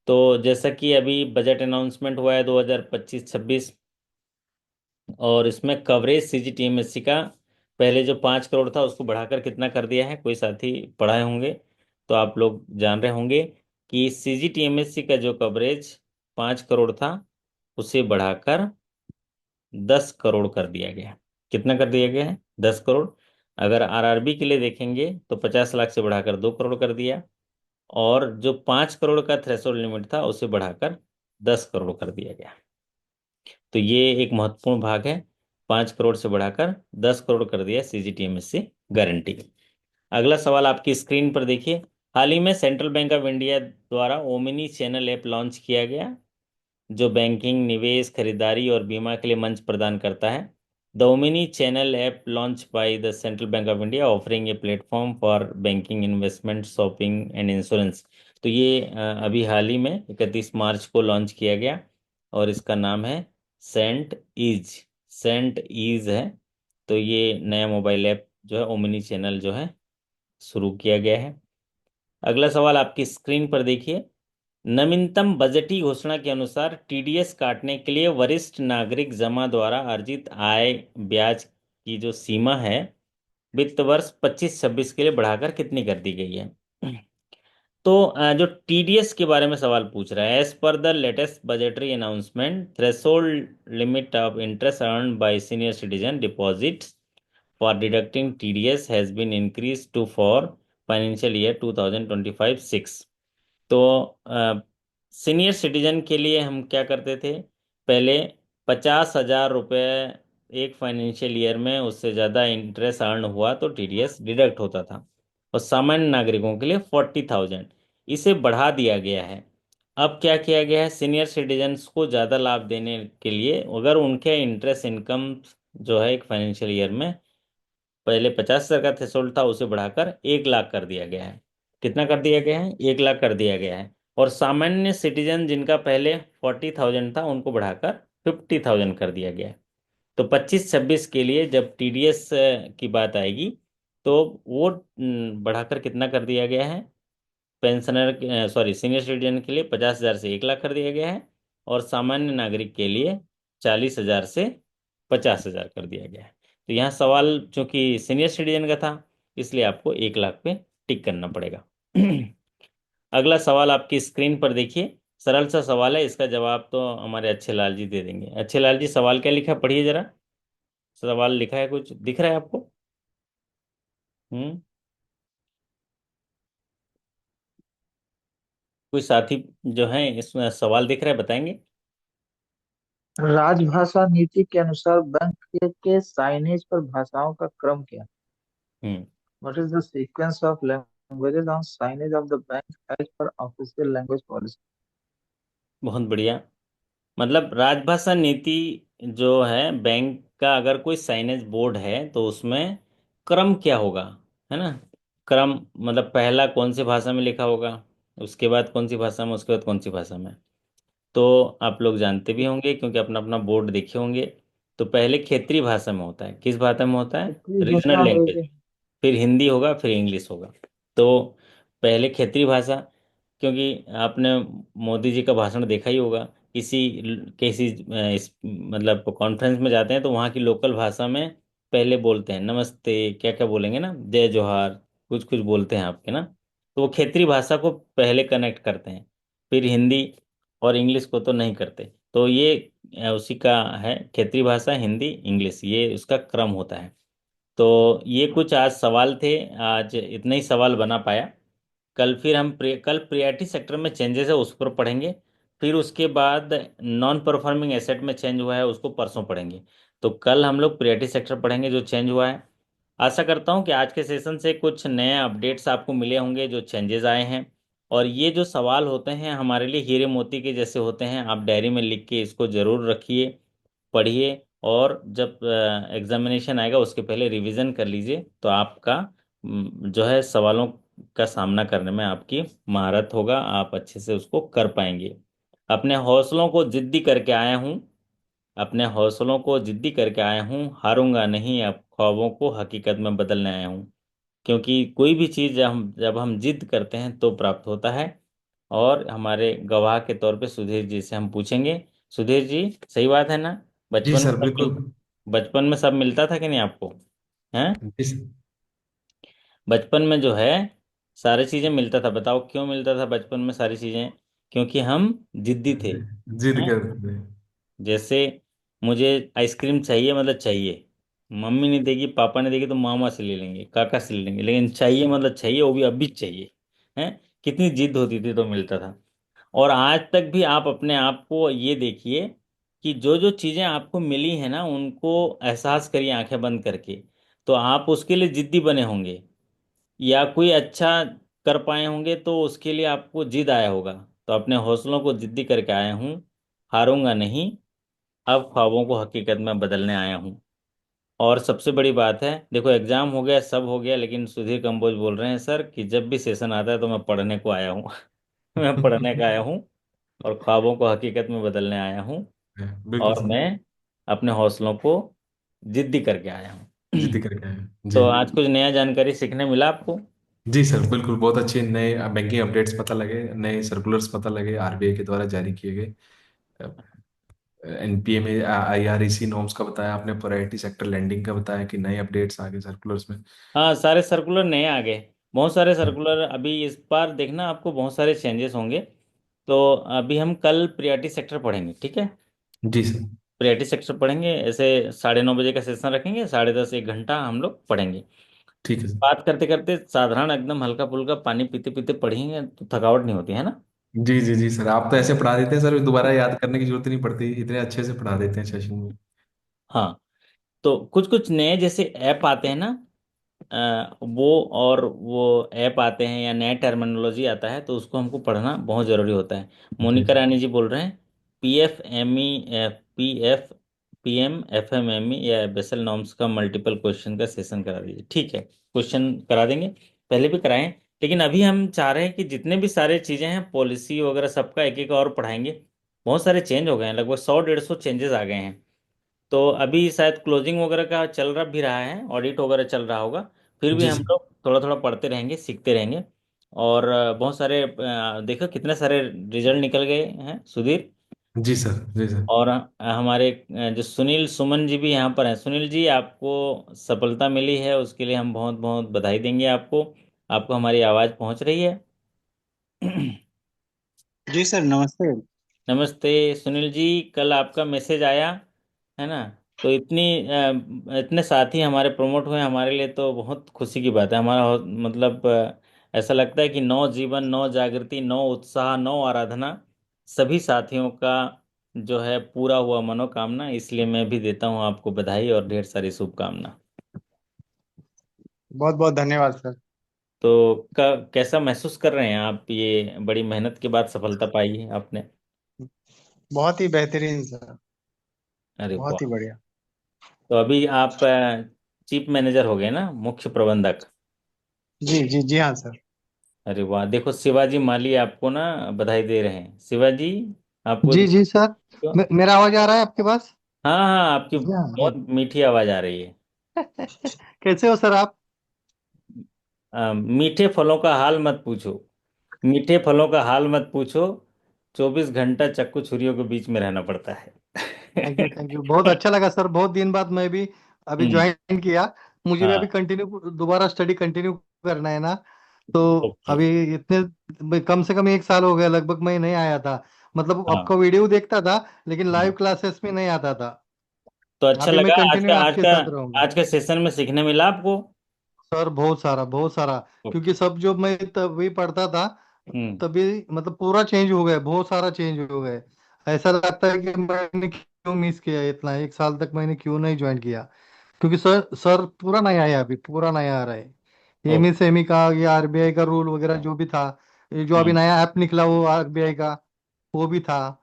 तो जैसा कि अभी बजट अनाउंसमेंट हुआ है 2025-26, और इसमें कवरेज सीजीटीएमएससी का पहले जो 5 करोड़ था उसको बढ़ाकर कितना कर दिया है? कोई साथी पढ़ाए होंगे तो आप लोग जान रहे होंगे कि सीजीटीएमएससी का जो कवरेज 5 करोड़ था उसे बढ़ाकर 10 करोड़ कर दिया गया है। कितना कर दिया गया है? 10 करोड़। अगर आरआरबी के लिए देखेंगे तो 50 लाख से बढ़ाकर 2 करोड़ कर दिया, और जो 5 करोड़ का थ्रेशोल्ड लिमिट था उसे बढ़ाकर 10 करोड़ कर दिया गया। तो ये एक महत्वपूर्ण भाग है, 5 करोड़ से बढ़ाकर 10 करोड़ कर दिया सीजीटीएमएससी गारंटी। अगला सवाल आपकी स्क्रीन पर देखिए। हाल ही में सेंट्रल बैंक ऑफ इंडिया द्वारा ओमिनी चैनल ऐप लॉन्च किया गया, जो बैंकिंग, निवेश, खरीदारी और बीमा के लिए मंच प्रदान करता है। The Omni channel app launched by the Central Bank of India offering a platform for banking, investment, shopping and insurance. तो ये अभी हाल ही में 31 मार्च को लॉन्च किया गया और इसका नाम है सेंट ईज। सेंट ईज है। तो ये नया मोबाइल ऐप जो है ओमिनी चैनल जो है शुरू किया गया है। अगला सवाल आपकी स्क्रीन पर देखिए। नवीनतम बजटीय घोषणा के अनुसार टीडीएस काटने के लिए वरिष्ठ नागरिक जमा द्वारा अर्जित आय ब्याज की जो सीमा है वित्त वर्ष 25-26 के लिए बढ़ाकर कितनी कर दी गई है। तो जो टीडीएस के बारे में सवाल पूछ रहा है, as per the latest budgetary announcement threshold limit of interest earn by senior citizen deposits for deducting TDS has been increased to for financial year 2025-6। तो सीनियर सिटीजन के लिए हम क्या करते थे, पहले 50,000 रुपये एक फाइनेंशियल ईयर में उससे ज़्यादा इंटरेस्ट अर्न हुआ तो टीडीएस डिडक्ट होता था। और सामान्य नागरिकों के लिए 40,000। इसे बढ़ा दिया गया है। अब क्या किया गया है, सीनियर सिटीजन्स को ज़्यादा लाभ देने के लिए अगर उनके इंटरेस्ट इनकम जो है एक फाइनेंशियल ईयर में पहले 50,000 का थ्रेशोल्ड था उसे बढ़ाकर 1 लाख कर दिया गया है। कितना कर दिया गया है, 1 लाख कर दिया गया है। और सामान्य सिटीजन जिनका पहले 40,000 था उनको बढ़ाकर 50,000 कर दिया गया है। तो 25-26 के लिए जब टीडीएस की बात आएगी तो वो बढ़ाकर कितना कर दिया गया है, पेंशनर सॉरी सीनियर सिटीजन के लिए 50,000 से 1 लाख कर दिया गया है और सामान्य नागरिक के लिए 40,000 से 50,000 कर दिया गया है। तो यहाँ सवाल चूंकि सीनियर सिटीजन का था इसलिए आपको 1 लाख पे टिक करना पड़ेगा। अगला सवाल आपकी स्क्रीन पर देखिए। सरल सा सवाल है, इसका जवाब तो हमारे अच्छे लाल जी दे देंगे। अच्छे लाल जी सवाल क्या लिखा है पढ़िए जरा। सवाल लिखा है, कुछ दिख रहा है आपको? हम्म। कोई साथी जो है इसमें सवाल दिख रहा है, बताएंगे? राजभाषा नीति के अनुसार बैंक के साइनेज पर भाषाओं का क्रम क्या? हम्म। What is the sequence of languages on signage of the bank as per official language policy? बहुत बढ़िया। मतलब राजभाषा नीति जो है बैंक का, अगर कोई साइनेज बोर्ड है तो उसमें क्रम क्या होगा, है ना। क्रम मतलब पहला कौन सी भाषा में लिखा होगा, उसके बाद कौन सी भाषा में, उसके बाद कौन सी भाषा में। तो आप लोग जानते भी होंगे क्योंकि अपना अपना बोर्ड देखे होंगे। तो पहले क्षेत्रीय भाषा में होता है, किस भाषा में होता है, क्षेत्रीय रीजनल भाषा लैंग्वेज। होगी। फिर हिंदी होगा, फिर इंग्लिश होगा। तो पहले क्षेत्रीय भाषा, क्योंकि आपने मोदी जी का भाषण देखा ही होगा। किसी किसी मतलब कॉन्फ्रेंस में जाते हैं तो वहाँ की लोकल भाषा में पहले बोलते हैं नमस्ते, क्या क्या बोलेंगे ना, जय जोहार, कुछ कुछ बोलते हैं आपके ना। तो वो क्षेत्रीय भाषा को पहले कनेक्ट करते हैं, फिर हिंदी। और इंग्लिश को तो नहीं करते। तो ये उसी का है, क्षेत्रीय भाषा, हिंदी, इंग्लिश, ये उसका क्रम होता है। तो ये कुछ आज सवाल थे। आज इतने ही सवाल बना पाया। कल फिर हम कल प्रियरिटी सेक्टर में चेंजेस है उस पर पढ़ेंगे। फिर उसके बाद नॉन परफॉर्मिंग एसेट में चेंज हुआ है उसको परसों पढ़ेंगे। तो कल हम लोग प्रियरिटी सेक्टर पढ़ेंगे जो चेंज हुआ है। आशा करता हूँ कि आज के सेशन से कुछ नए अपडेट्स आपको मिले होंगे जो चेंजेस आए हैं। और ये जो सवाल होते हैं हमारे लिए हीरे मोती के जैसे होते हैं, आप डायरी में लिख के इसको ज़रूर रखिए, पढ़िए। और जब एग्जामिनेशन आएगा उसके पहले रिवीजन कर लीजिए तो आपका जो है सवालों का सामना करने में आपकी महारत होगा, आप अच्छे से उसको कर पाएंगे। अपने हौसलों को जिद्दी करके आया हूँ, अपने हौसलों को जिद्दी करके आया हूँ, हारूंगा नहीं, अब ख्वाबों को हकीकत में बदलने आया हूँ। क्योंकि कोई भी चीज़ जब हम जिद करते हैं तो प्राप्त होता है। और हमारे गवाह के तौर पे सुधीर जी से हम पूछेंगे। सुधीर जी, सही बात है ना? जी बचपन में सर, सब बिल्कुल। बचपन में सब मिलता था कि नहीं आपको? हैं? जी सर। बचपन में जो है सारी चीजें मिलता था, बताओ क्यों मिलता था बचपन में सारी चीजें? क्योंकि हम जिद्दी थे। जिद हैं? करते हैं। जैसे मुझे आइसक्रीम चाहिए मतलब चाहिए, मम्मी नहीं देगी, पापा नहीं देगी तो मामा से ले लेंगे, काका से ले लेंगे, लेकिन चाहिए मतलब चाहिए, वो भी अभी चाहिए। हैं? कितनी जिद होती थी तो मिलता था। और आज तक भी आप अपने आप को ये देखिए कि जो जो चीजें आपको मिली है ना उनको एहसास करिए आंखें बंद करके। तो आप उसके लिए जिद्दी बने होंगे, या कोई अच्छा कर पाए होंगे तो उसके लिए आपको जिद आया होगा। तो अपने हौसलों को जिद्दी करके आया हूँ, हारूंगा नहीं, अब ख्वाबों को हकीकत में बदलने आया हूँ। और सबसे बड़ी बात है, देखो एग्जाम हो गया, सब हो गया, लेकिन सुधीर कंबोज बोल रहे हैं सर कि जब भी सेशन आता है तो मैं पढ़ने को आया हूँ। मैं पढ़ने का आया हूँ और ख्वाबों को हकीकत में बदलने आया हूँ। बिल्कुल और सर। मैं अपने हौसलों को जिद्दी करके आया हूँ। जिद्दी करके आए हैं। जी। तो आज कुछ नया जानकारी सीखने मिला आपको? जी सर, बिल्कुल बहुत अच्छे नए बैंकिंग अपडेट्स पता लगे, नए सर्कुलर्स पता लगे आरबीआई के द्वारा जारी किए गए। एनपीए में आईआरईसी नॉर्म्स का बताया आपने, प्रायोरिटी सेक्टर लैंडिंग का बताया कि नए अपडेट्स आ गए सर्कुलर्स में। हाँ, सारे सर्कुलर नए आ गए। बहुत सारे सर्कुलर अभी इस बार देखना, आपको बहुत सारे चेंजेस होंगे। तो अभी हम कल प्रियरिटी सेक्टर पढ़ेंगे, ठीक है? जी सर। प्रियरिटी सेक्टर पढ़ेंगे, ऐसे 9:30 बजे का सेशन रखेंगे, 10:30 1 घंटा हम लोग पढ़ेंगे। ठीक है सर। बात करते करते साधारण एकदम हल्का फुल्का पानी पीते पीते पढ़ेंगे तो थकावट नहीं होती है ना। जी जी जी सर, आप तो ऐसे पढ़ा देते हैं सर, दोबारा याद करने की जरूरत ही नहीं पड़ती, इतने अच्छे से पढ़ा देते हैं सेशन में। हाँ, तो कुछ कुछ नए जैसे ऐप आते हैं ना, वो और वो ऐप आते हैं या नया टर्मिनोलॉजी आता है तो उसको हमको पढ़ना बहुत ज़रूरी होता है। जी मोनिका रानी जी बोल रहे हैं P M F M E या बेसल नॉर्म्स का मल्टीपल क्वेश्चन का सेशन करा दीजिए। ठीक है, क्वेश्चन करा देंगे, पहले भी कराएं। लेकिन अभी हम चाह रहे हैं कि जितने भी सारे चीज़ें हैं पॉलिसी वगैरह सबका एक एक और पढ़ाएंगे। बहुत सारे चेंज हो गए हैं, लगभग 100 150 चेंजेस आ गए हैं। तो अभी शायद क्लोजिंग वगैरह का चल रहा भी रहा है, ऑडिट वगैरह चल रहा होगा। फिर भी जी हम सर। लोग थोड़ा थोड़ा पढ़ते रहेंगे, सीखते रहेंगे। और बहुत सारे देखो कितने सारे रिजल्ट निकल गए हैं सुधीर। जी सर। जी सर। और हमारे जो सुनील सुमन जी भी यहाँ पर हैं। सुनील जी, आपको सफलता मिली है, उसके लिए हम बहुत बहुत बधाई देंगे आपको। आपको हमारी आवाज़ पहुँच रही है? जी सर, नमस्ते। नमस्ते सुनील जी, कल आपका मैसेज आया है ना, तो इतने साथी हमारे प्रमोट हुए, हमारे लिए तो बहुत खुशी की बात है। हमारा मतलब ऐसा लगता है कि नौ जीवन, नौ जागृति, नौ उत्साह, नौ आराधना, सभी साथियों का जो है पूरा हुआ मनोकामना। इसलिए मैं भी देता हूँ आपको बधाई और ढेर सारी शुभकामना। बहुत बहुत धन्यवाद सर। तो कैसा महसूस कर रहे हैं आप, ये बड़ी मेहनत के बाद सफलता पाई है आपने? बहुत ही बेहतरीन सर। अरे बहुत वाह! ही बढ़िया। तो अभी आप चीफ मैनेजर हो गए ना, मुख्य प्रबंधक। जी जी जी हाँ सर। अरे वाह, देखो शिवाजी माली आपको ना बधाई दे रहे हैं। शिवाजी, आपको जी जी सर। मेरा आवाज आ रहा है आपके पास? हाँ हाँ, आपकी जी हाँ जी। बहुत मीठी आवाज आ रही है। कैसे हो सर आप? मीठे फलों का हाल मत पूछो, मीठे फलों का हाल मत पूछो, 24 घंटा चक्कू छुरियों के बीच में रहना पड़ता है। थैंक यू थैंक यू, बहुत अच्छा लगा सर। बहुत दिन बाद मैं भी अभी हम्म। ज्वाइन किया। मुझे भी अभी हाँ। कंटिन्यू दोबारा स्टडी कंटिन्यू करना है ना। तो ओके। अभी इतने कम से कम 1 साल हो गया लगभग मैं नहीं आया था। मतलब हाँ। आपका वीडियो देखता था लेकिन लाइव हम्म। क्लासेस में नहीं आता था। तो अच्छा अभी मैं लगा आज कंटिन्यू का आज आपके का साथ रहूंगा। आज के सेशन में सीखने मिला आपको? सर बहुत सारा बहुत सारा। ओके। क्योंकि सब जो मैं तभी पढ़ता था हम्म। तभी मतलब पूरा चेंज हो गया, बहुत सारा चेंज हो गया। ऐसा लगता है कि मैंने क्यों मिस किया इतना, 1 साल तक मैंने क्यों नहीं ज्वाइन किया। क्योंकि सर सर पूरा नया है, अभी पूरा नया आ रहा है। ओके। एमई सेमी का, ये आरबीआई का रूल वगैरह जो भी था, ये जो अभी हम्म। नया ऐप निकला वो आरबीआई का वो भी था।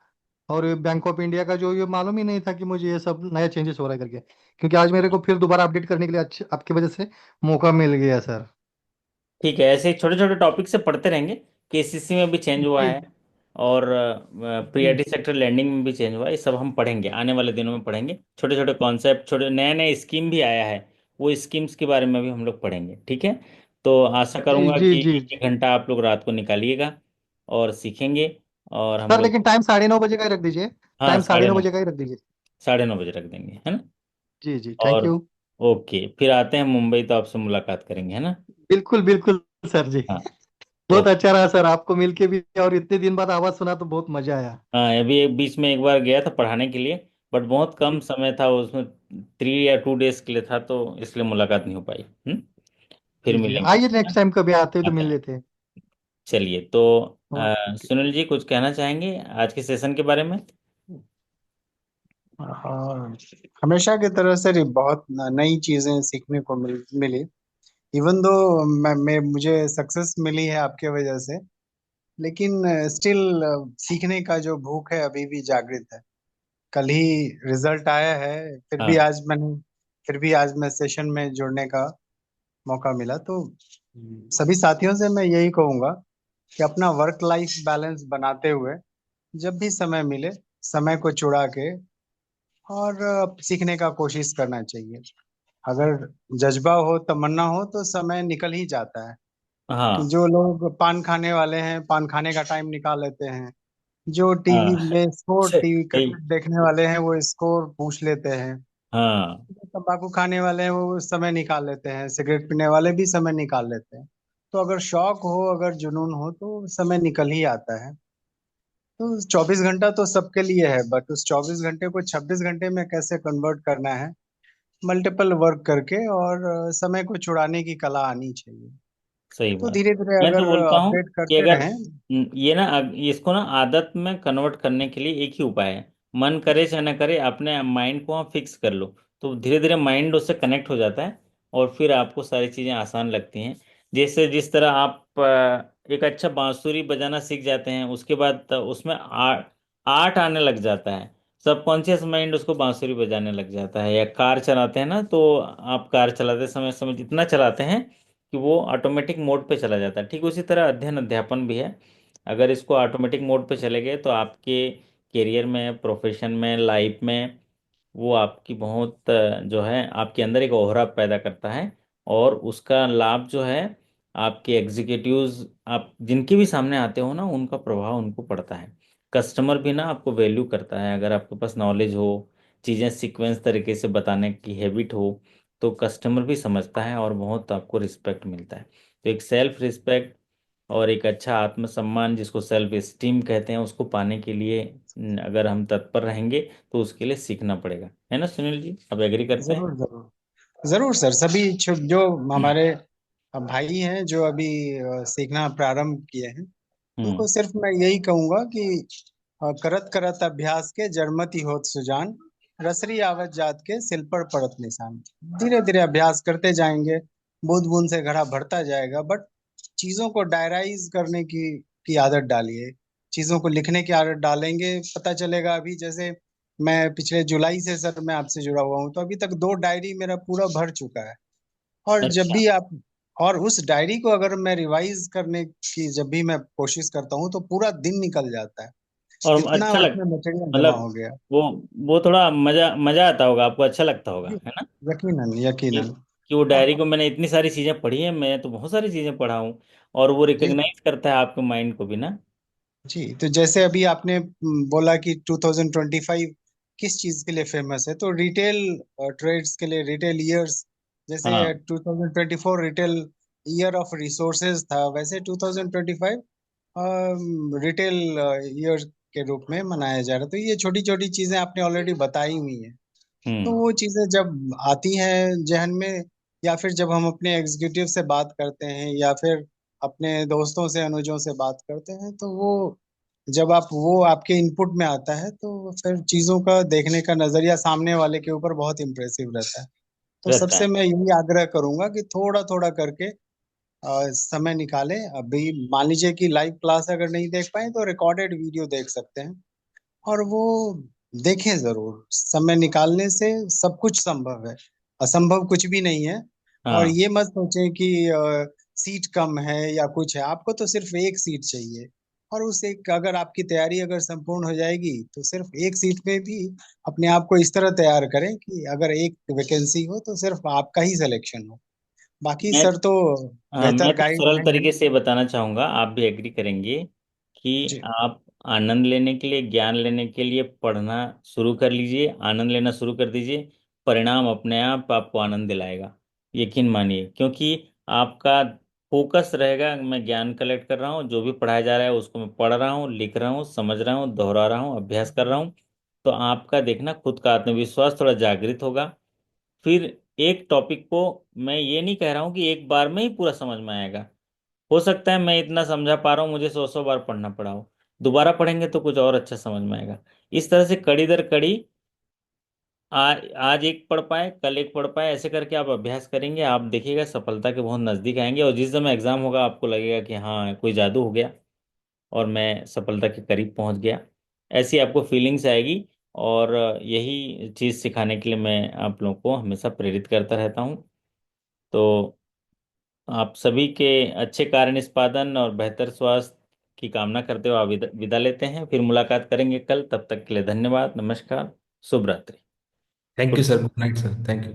और ये बैंक ऑफ इंडिया का जो ये मालूम ही नहीं था कि मुझे ये सब नया चेंजेस हो रहा है करके। क्योंकि आज मेरे को फिर दोबारा अपडेट करने के लिए अच्छे आपकी वजह से मौका मिल गया सर। ठीक है, ऐसे छोटे छोटे टॉपिक से पढ़ते रहेंगे। केसीसी में भी चेंज हुआ जी है, और जी प्रियरिटी सेक्टर लैंडिंग में भी चेंज हुआ है। ये सब हम पढ़ेंगे, आने वाले दिनों में पढ़ेंगे। छोटे छोटे कॉन्सेप्ट, छोटे नए नए स्कीम भी आया है, वो स्कीम्स के बारे में भी हम लोग पढ़ेंगे, ठीक है? तो आशा जी करूंगा जी कि जी। 1 1 घंटा आप लोग रात को निकालिएगा और सीखेंगे। और हम सर लोग, लेकिन टाइम 9:30 बजे का ही रख दीजिए। हाँ, टाइम साढ़े साढ़े नौ नौ बजे का ही रख दीजिए। 9:30 रख देंगे, है ना? जी जी थैंक और यू। ओके, फिर आते हैं मुंबई तो आपसे मुलाकात करेंगे, है ना? बिल्कुल बिल्कुल सर जी। हाँ। बहुत ओके। अच्छा रहा सर आपको मिलके भी, और इतने दिन बाद आवाज सुना तो बहुत मजा आया। हाँ, अभी एक बीच में एक बार गया था पढ़ाने के लिए, बट बहुत कम समय था उसमें, 3 या 2 डेज के लिए था, तो इसलिए मुलाकात नहीं हो पाई। फिर जी जी मिलेंगे। आइए, नेक्स्ट टाइम कभी आते हो तो आते मिल हैं। लेते हैं। चलिए तो ओके। सुनील जी, कुछ कहना चाहेंगे आज के सेशन के बारे में? हाँ, हमेशा की तरह से बहुत नई चीजें सीखने को मिली। इवन दो मुझे सक्सेस मिली है आपके वजह से, लेकिन स्टिल सीखने का जो भूख है अभी भी जागृत है। कल ही रिजल्ट आया है, फिर भी हाँ। आज मैंने फिर भी आज मैं सेशन में जुड़ने का मौका मिला। तो सभी साथियों से मैं यही कहूंगा कि अपना वर्क लाइफ बैलेंस बनाते हुए जब भी समय मिले समय को चुरा के और सीखने का कोशिश करना चाहिए। अगर जज्बा हो तमन्ना हो तो समय निकल ही जाता है। हाँ। जो लोग पान खाने वाले हैं पान खाने का टाइम निकाल लेते हैं, जो टीवी हाँ। में स्कोर टीवी सही। क्रिकेट देखने वाले हैं वो स्कोर पूछ लेते हैं, हाँ। तंबाकू खाने वाले हैं वो समय निकाल लेते हैं, सिगरेट पीने वाले भी समय निकाल लेते हैं। तो अगर शौक हो अगर जुनून हो तो समय निकल ही आता है। तो 24 घंटा तो सबके लिए है, बट उस 24 घंटे को 26 घंटे में कैसे कन्वर्ट करना है, मल्टीपल वर्क करके और समय को छुड़ाने की कला आनी चाहिए। सही तो बात। धीरे धीरे मैं तो अगर बोलता हूँ अपडेट कि करते अगर रहें। ये ना इसको ना आदत में कन्वर्ट करने के लिए एक ही उपाय है। मन करे चाहे ना करे, अपने माइंड को वहाँ फिक्स कर लो, तो धीरे धीरे माइंड उससे कनेक्ट हो जाता है और फिर आपको सारी चीज़ें आसान लगती हैं। जैसे जिस तरह आप एक अच्छा बांसुरी बजाना सीख जाते हैं, उसके बाद उसमें आर्ट आने लग जाता है। सबकॉन्शियस माइंड उसको बांसुरी बजाने लग जाता है। या कार चलाते हैं ना, तो आप कार चलाते समय समय इतना चलाते हैं कि वो ऑटोमेटिक मोड पे चला जाता है। ठीक उसी तरह अध्ययन अध्यापन भी है। अगर इसको ऑटोमेटिक मोड पे चले गए तो आपके करियर में, प्रोफेशन में, लाइफ में वो आपकी बहुत जो है आपके अंदर एक ओहरा पैदा करता है। और उसका लाभ जो है आपके एग्जीक्यूटिव्स, आप जिनके भी सामने आते हो ना, उनका प्रभाव उनको पड़ता है। कस्टमर भी ना आपको वैल्यू करता है। अगर आपके पास नॉलेज हो, चीज़ें सीक्वेंस तरीके से बताने की हैबिट हो, तो कस्टमर भी समझता है और बहुत आपको रिस्पेक्ट मिलता है। तो एक सेल्फ रिस्पेक्ट और एक अच्छा आत्मसम्मान, जिसको सेल्फ एस्टीम कहते हैं, उसको पाने के लिए अगर हम तत्पर रहेंगे तो उसके लिए सीखना पड़ेगा। है ना सुनील जी, आप एग्री करते हैं? जरूर जरूर जरूर सर। सभी जो हमारे भाई हैं जो अभी सीखना प्रारंभ किए हैं हम्म। उनको सिर्फ मैं यही कहूंगा कि करत करत अभ्यास के जड़मति होत सुजान, रसरी आवत जात के सिल पर पड़त निशान। धीरे धीरे अभ्यास करते जाएंगे, बूंद बूंद से घड़ा भरता जाएगा। बट चीजों को डायराइज करने की आदत डालिए, चीजों को लिखने की आदत डालेंगे। पता चलेगा अभी जैसे मैं पिछले जुलाई से सर मैं आपसे जुड़ा हुआ हूँ तो अभी तक 2 डायरी मेरा पूरा भर चुका है। और जब अच्छा। भी आप और उस डायरी को अगर मैं रिवाइज करने की जब भी मैं कोशिश करता हूँ तो पूरा दिन निकल जाता है, और इतना अच्छा लग उसमें मटेरियल जमा मतलब हो गया। वो वो थोड़ा मजा मजा आता होगा आपको, अच्छा लगता होगा, जी, है ना? यकीनन कि यकीनन। कि वो हाँ, डायरी को मैंने इतनी सारी चीजें पढ़ी है, मैं तो बहुत सारी चीजें पढ़ा हूँ। और वो जी रिकग्नाइज करता है आपके माइंड को भी ना। जी। तो जैसे अभी आपने बोला कि 2025 किस चीज के लिए फेमस है, तो रिटेल ट्रेड्स के लिए, रिटेल ईयर्स। जैसे हाँ। 2024 रिटेल ईयर ऑफ रिसोर्सेज था, वैसे 2025 रिटेल ईयर के रूप में मनाया जा रहा है। तो ये छोटी छोटी चीजें आपने ऑलरेडी बताई हुई हैं। तो हम्म। वो चीजें जब आती हैं जहन में, या फिर जब हम अपने एग्जीक्यूटिव से बात करते हैं या फिर अपने दोस्तों से अनुजों से बात करते हैं, तो वो जब आप वो आपके इनपुट में आता है तो फिर चीजों का देखने का नजरिया सामने वाले के ऊपर बहुत इंप्रेसिव रहता है। तो रहता सबसे है। मैं यही आग्रह करूंगा कि थोड़ा थोड़ा करके समय निकालें। अभी मान लीजिए कि लाइव क्लास अगर नहीं देख पाए तो रिकॉर्डेड वीडियो देख सकते हैं, और वो देखें जरूर। समय निकालने से सब कुछ संभव है, असंभव कुछ भी नहीं है। और हाँ। ये मत सोचें कि सीट कम है या कुछ है, आपको तो सिर्फ एक सीट चाहिए। और उस एक अगर आपकी तैयारी अगर संपूर्ण हो जाएगी तो सिर्फ एक सीट में भी अपने आप को इस तरह तैयार करें कि अगर एक वैकेंसी हो तो सिर्फ आपका ही सिलेक्शन हो। बाकी मैं सर तो हाँ, बेहतर मैं तो गाइड सरल रहेंगे। तरीके से बताना चाहूँगा, आप भी एग्री करेंगे कि जी आप आनंद लेने के लिए, ज्ञान लेने के लिए पढ़ना शुरू कर लीजिए, आनंद लेना शुरू कर दीजिए। परिणाम अपने आप आपको आनंद दिलाएगा, यकीन मानिए। क्योंकि आपका फोकस रहेगा, मैं ज्ञान कलेक्ट कर रहा हूँ, जो भी पढ़ाया जा रहा है उसको मैं पढ़ रहा हूँ, लिख रहा हूँ, समझ रहा हूँ, दोहरा रहा हूँ, अभ्यास कर रहा हूँ। तो आपका देखना खुद का आत्मविश्वास थोड़ा जागृत होगा। फिर एक टॉपिक को, मैं ये नहीं कह रहा हूँ कि एक बार में ही पूरा समझ में आएगा। हो सकता है मैं इतना समझा पा रहा हूँ, मुझे 100 100 बार पढ़ना पड़ा हो, दोबारा पढ़ेंगे तो कुछ और अच्छा समझ में आएगा। इस तरह से कड़ी दर कड़ी, आज एक पढ़ पाए, कल एक पढ़ पाए, ऐसे करके आप अभ्यास करेंगे, आप देखिएगा सफलता के बहुत नज़दीक आएंगे। और जिस समय एग्जाम होगा आपको लगेगा कि हाँ कोई जादू हो गया और मैं सफलता के करीब पहुंच गया, ऐसी आपको फीलिंग्स आएगी। और यही चीज़ सिखाने के लिए मैं आप लोगों को हमेशा प्रेरित करता रहता हूँ। तो आप सभी के अच्छे कार्य निष्पादन और बेहतर स्वास्थ्य की कामना करते हुए आप विदा लेते हैं। फिर मुलाकात करेंगे कल। तब तक के लिए धन्यवाद, नमस्कार, शुभ रात्रि। Thank you sir, good night sir, thank you.